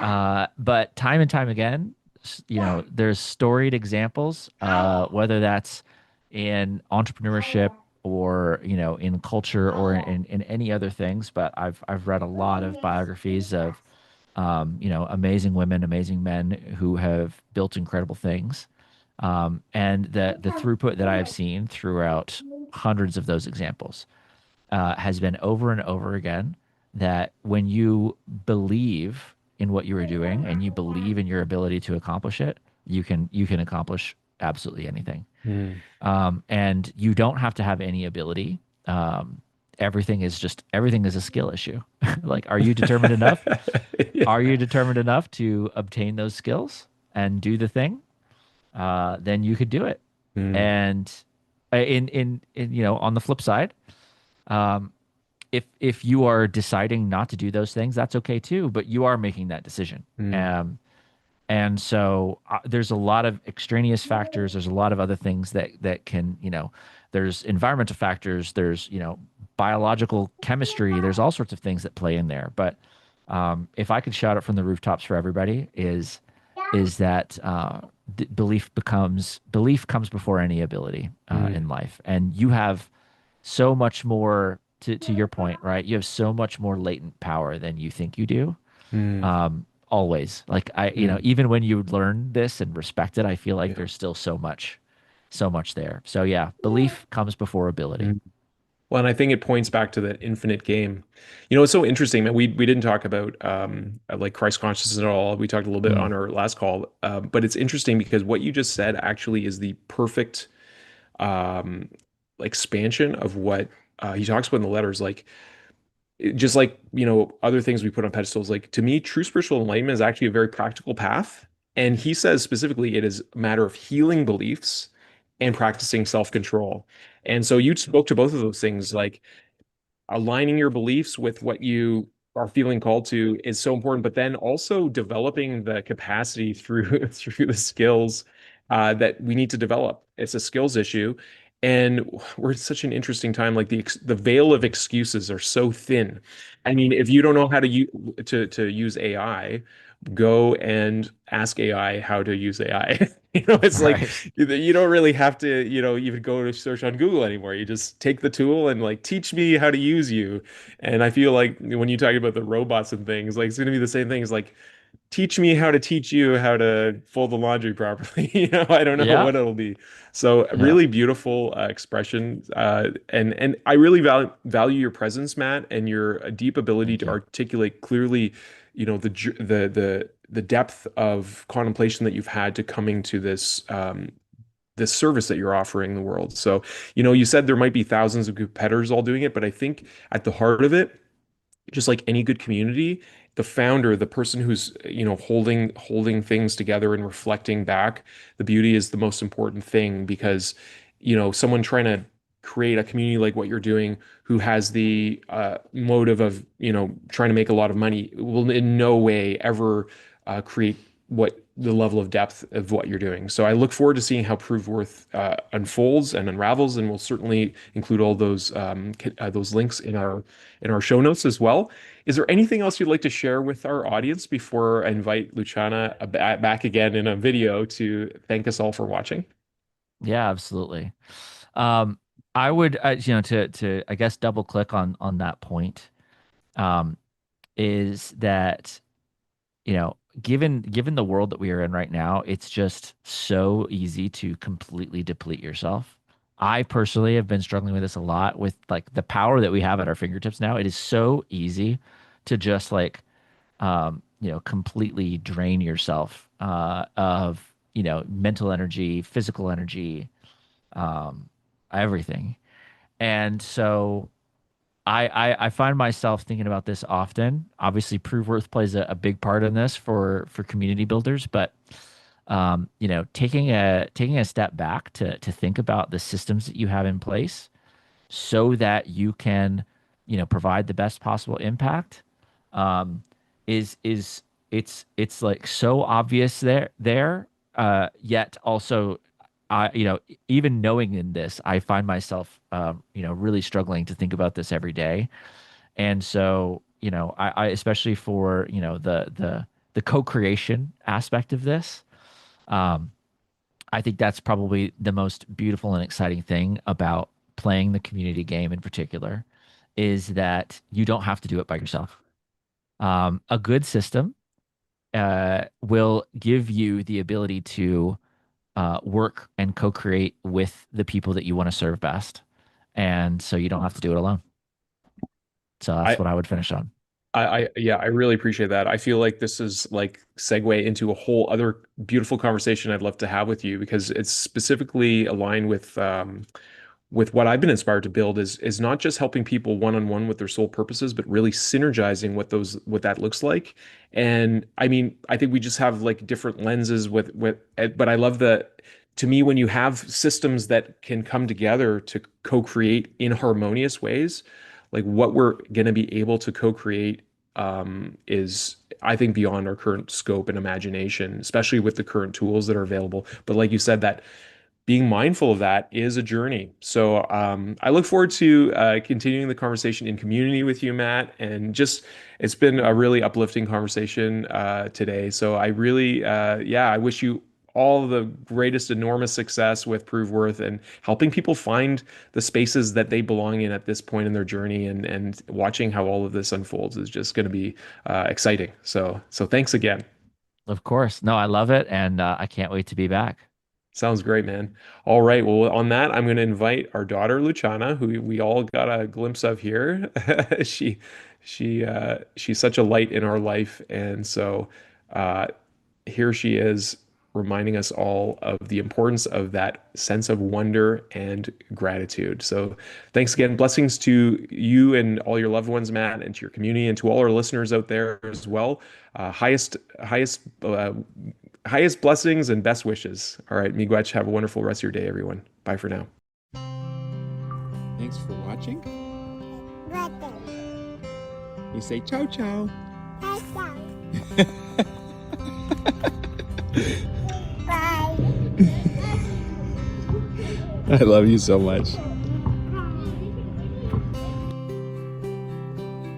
But time and time again, there's storied examples, whether that's in entrepreneurship or, in culture or in any other things. But I've read a lot of biographies of, amazing women, amazing men who have built incredible things. And the throughput that I have seen throughout hundreds of those examples has been over and over again that when you believe in what you are doing and you believe in your ability to accomplish it, you can accomplish absolutely anything. mm. And you don't have to have any ability. Everything is a skill issue. Like, are you determined enough? Are Yeah. you determined enough to obtain those skills and do the thing? Then you could do it. Mm, And in on the flip side, um, if you are deciding not to do those things, that's okay too. But you are making that decision. mm, And so there's a lot of extraneous factors. There's a lot of other things that can, there's environmental factors. There's, biological chemistry. There's all sorts of things that play in there. But if I could shout it from the rooftops for everybody, is that belief comes before any ability mm, in life, and you have so much more. To your point, right? You have so much more latent power than you think you do. mm, Always, like mm. even when you learn this and respect it, I feel like Yeah. there's still so much there. So yeah, belief comes before ability. Mm. Well, and I think it points back to that infinite game. It's so interesting, man. We didn't talk about like Christ consciousness at all. We talked a little bit Mm, on our last call, but it's interesting because what you just said actually is the perfect um, expansion of what he talks about in the letters. Like, just like other things we put on pedestals, like to me true spiritual enlightenment is actually a very practical path, and he says specifically it is a matter of healing beliefs and practicing self-control. And so you spoke to both of those things, like aligning your beliefs with what you are feeling called to is so important, but then also developing the capacity through through the skills that we need to develop. It's a skills issue, and we're at such an interesting time. Like the veil of excuses are so thin. I mean, if you don't know how to use AI, go and ask AI how to use AI. It's like Right. you don't really have to, even go to search on Google anymore. You just take the tool and like teach me how to use you. And I feel like when you talk about the robots and things, like it's going to be the same thing. It's like teach me how to teach you how to fold the laundry properly. I don't know Yeah. what it'll be. So Yeah. really beautiful expression, and I really value your presence, Matt, and your deep ability Thank to you. articulate clearly, the depth of contemplation that you've had to coming to this service that you're offering the world. So, you said there might be thousands of competitors all doing it, but I think at the heart of it, just like any good community, the founder, the person who's, holding things together and reflecting back, the beauty is the most important thing because, someone trying to create a community like what you're doing who has the motive of, trying to make a lot of money will in no way ever create what the level of depth of what you're doing. So I look forward to seeing how ProveWorth unfolds and unravels, and we'll certainly include all those links in our show notes as well. Is there anything else you'd like to share with our audience before I invite Luciana back again in a video to thank us all for watching? Yeah, absolutely. Um, I would, to I guess double click on that point, um, is that given the world that we are in right now, it's just so easy to completely deplete yourself. I personally have been struggling with this a lot with like the power that we have at our fingertips now. It is so easy to just like completely drain yourself of mental energy, physical energy, um, everything. And so I find myself thinking about this often. Obviously, ProveWorth plays a big part in this for community builders, but taking a step back to think about the systems that you have in place so that you can provide the best possible impact um, is it's like so obvious yet also I even knowing in this I find myself really struggling to think about this every day. And so I especially for the co-creation aspect of this, um, I think that's probably the most beautiful and exciting thing about playing the community game in particular is that you don't have to do it by yourself. A good system will give you the ability to work and co-create with the people that you want to serve best, and so you don't have to do it alone. So that's I, what I would finish on. yeah, I really appreciate that. I feel like this is like segue into a whole other beautiful conversation I'd love to have with you because it's specifically aligned with what I've been inspired to build is not just helping people one on one with their sole purposes, but really synergizing what that looks like. And I mean, I think we just have like different lenses but I love that to me when you have systems that can come together to co-create in harmonious ways, like what we're going to be able to co-create is I think beyond our current scope and imagination, especially with the current tools that are available. But like you said, that being mindful of that is a journey. So I look forward to continuing the conversation in community with you, Matt. And just it's been a really uplifting conversation today. So I really, yeah, I wish you all the greatest, enormous success with ProveWorth and helping people find the spaces that they belong in at this point in their journey. And watching how all of this unfolds is just going to be exciting. So thanks again. Of course. No, I love it, and I can't wait to be back. Sounds great, man. All right. Well, on that, I'm going to invite our daughter, Luciana, who we all got a glimpse of here. She, she's such a light in our life, and so uh, here she is, reminding us all of the importance of that sense of wonder and gratitude. So, thanks again. Blessings to you and all your loved ones, Matt, and to your community, and to all our listeners out there as well. Highest blessings and best wishes. All right, Miigwech, have a wonderful rest of your day, everyone. Bye for now. Thanks for watching. You say ciao ciao. Bye. I love you so much.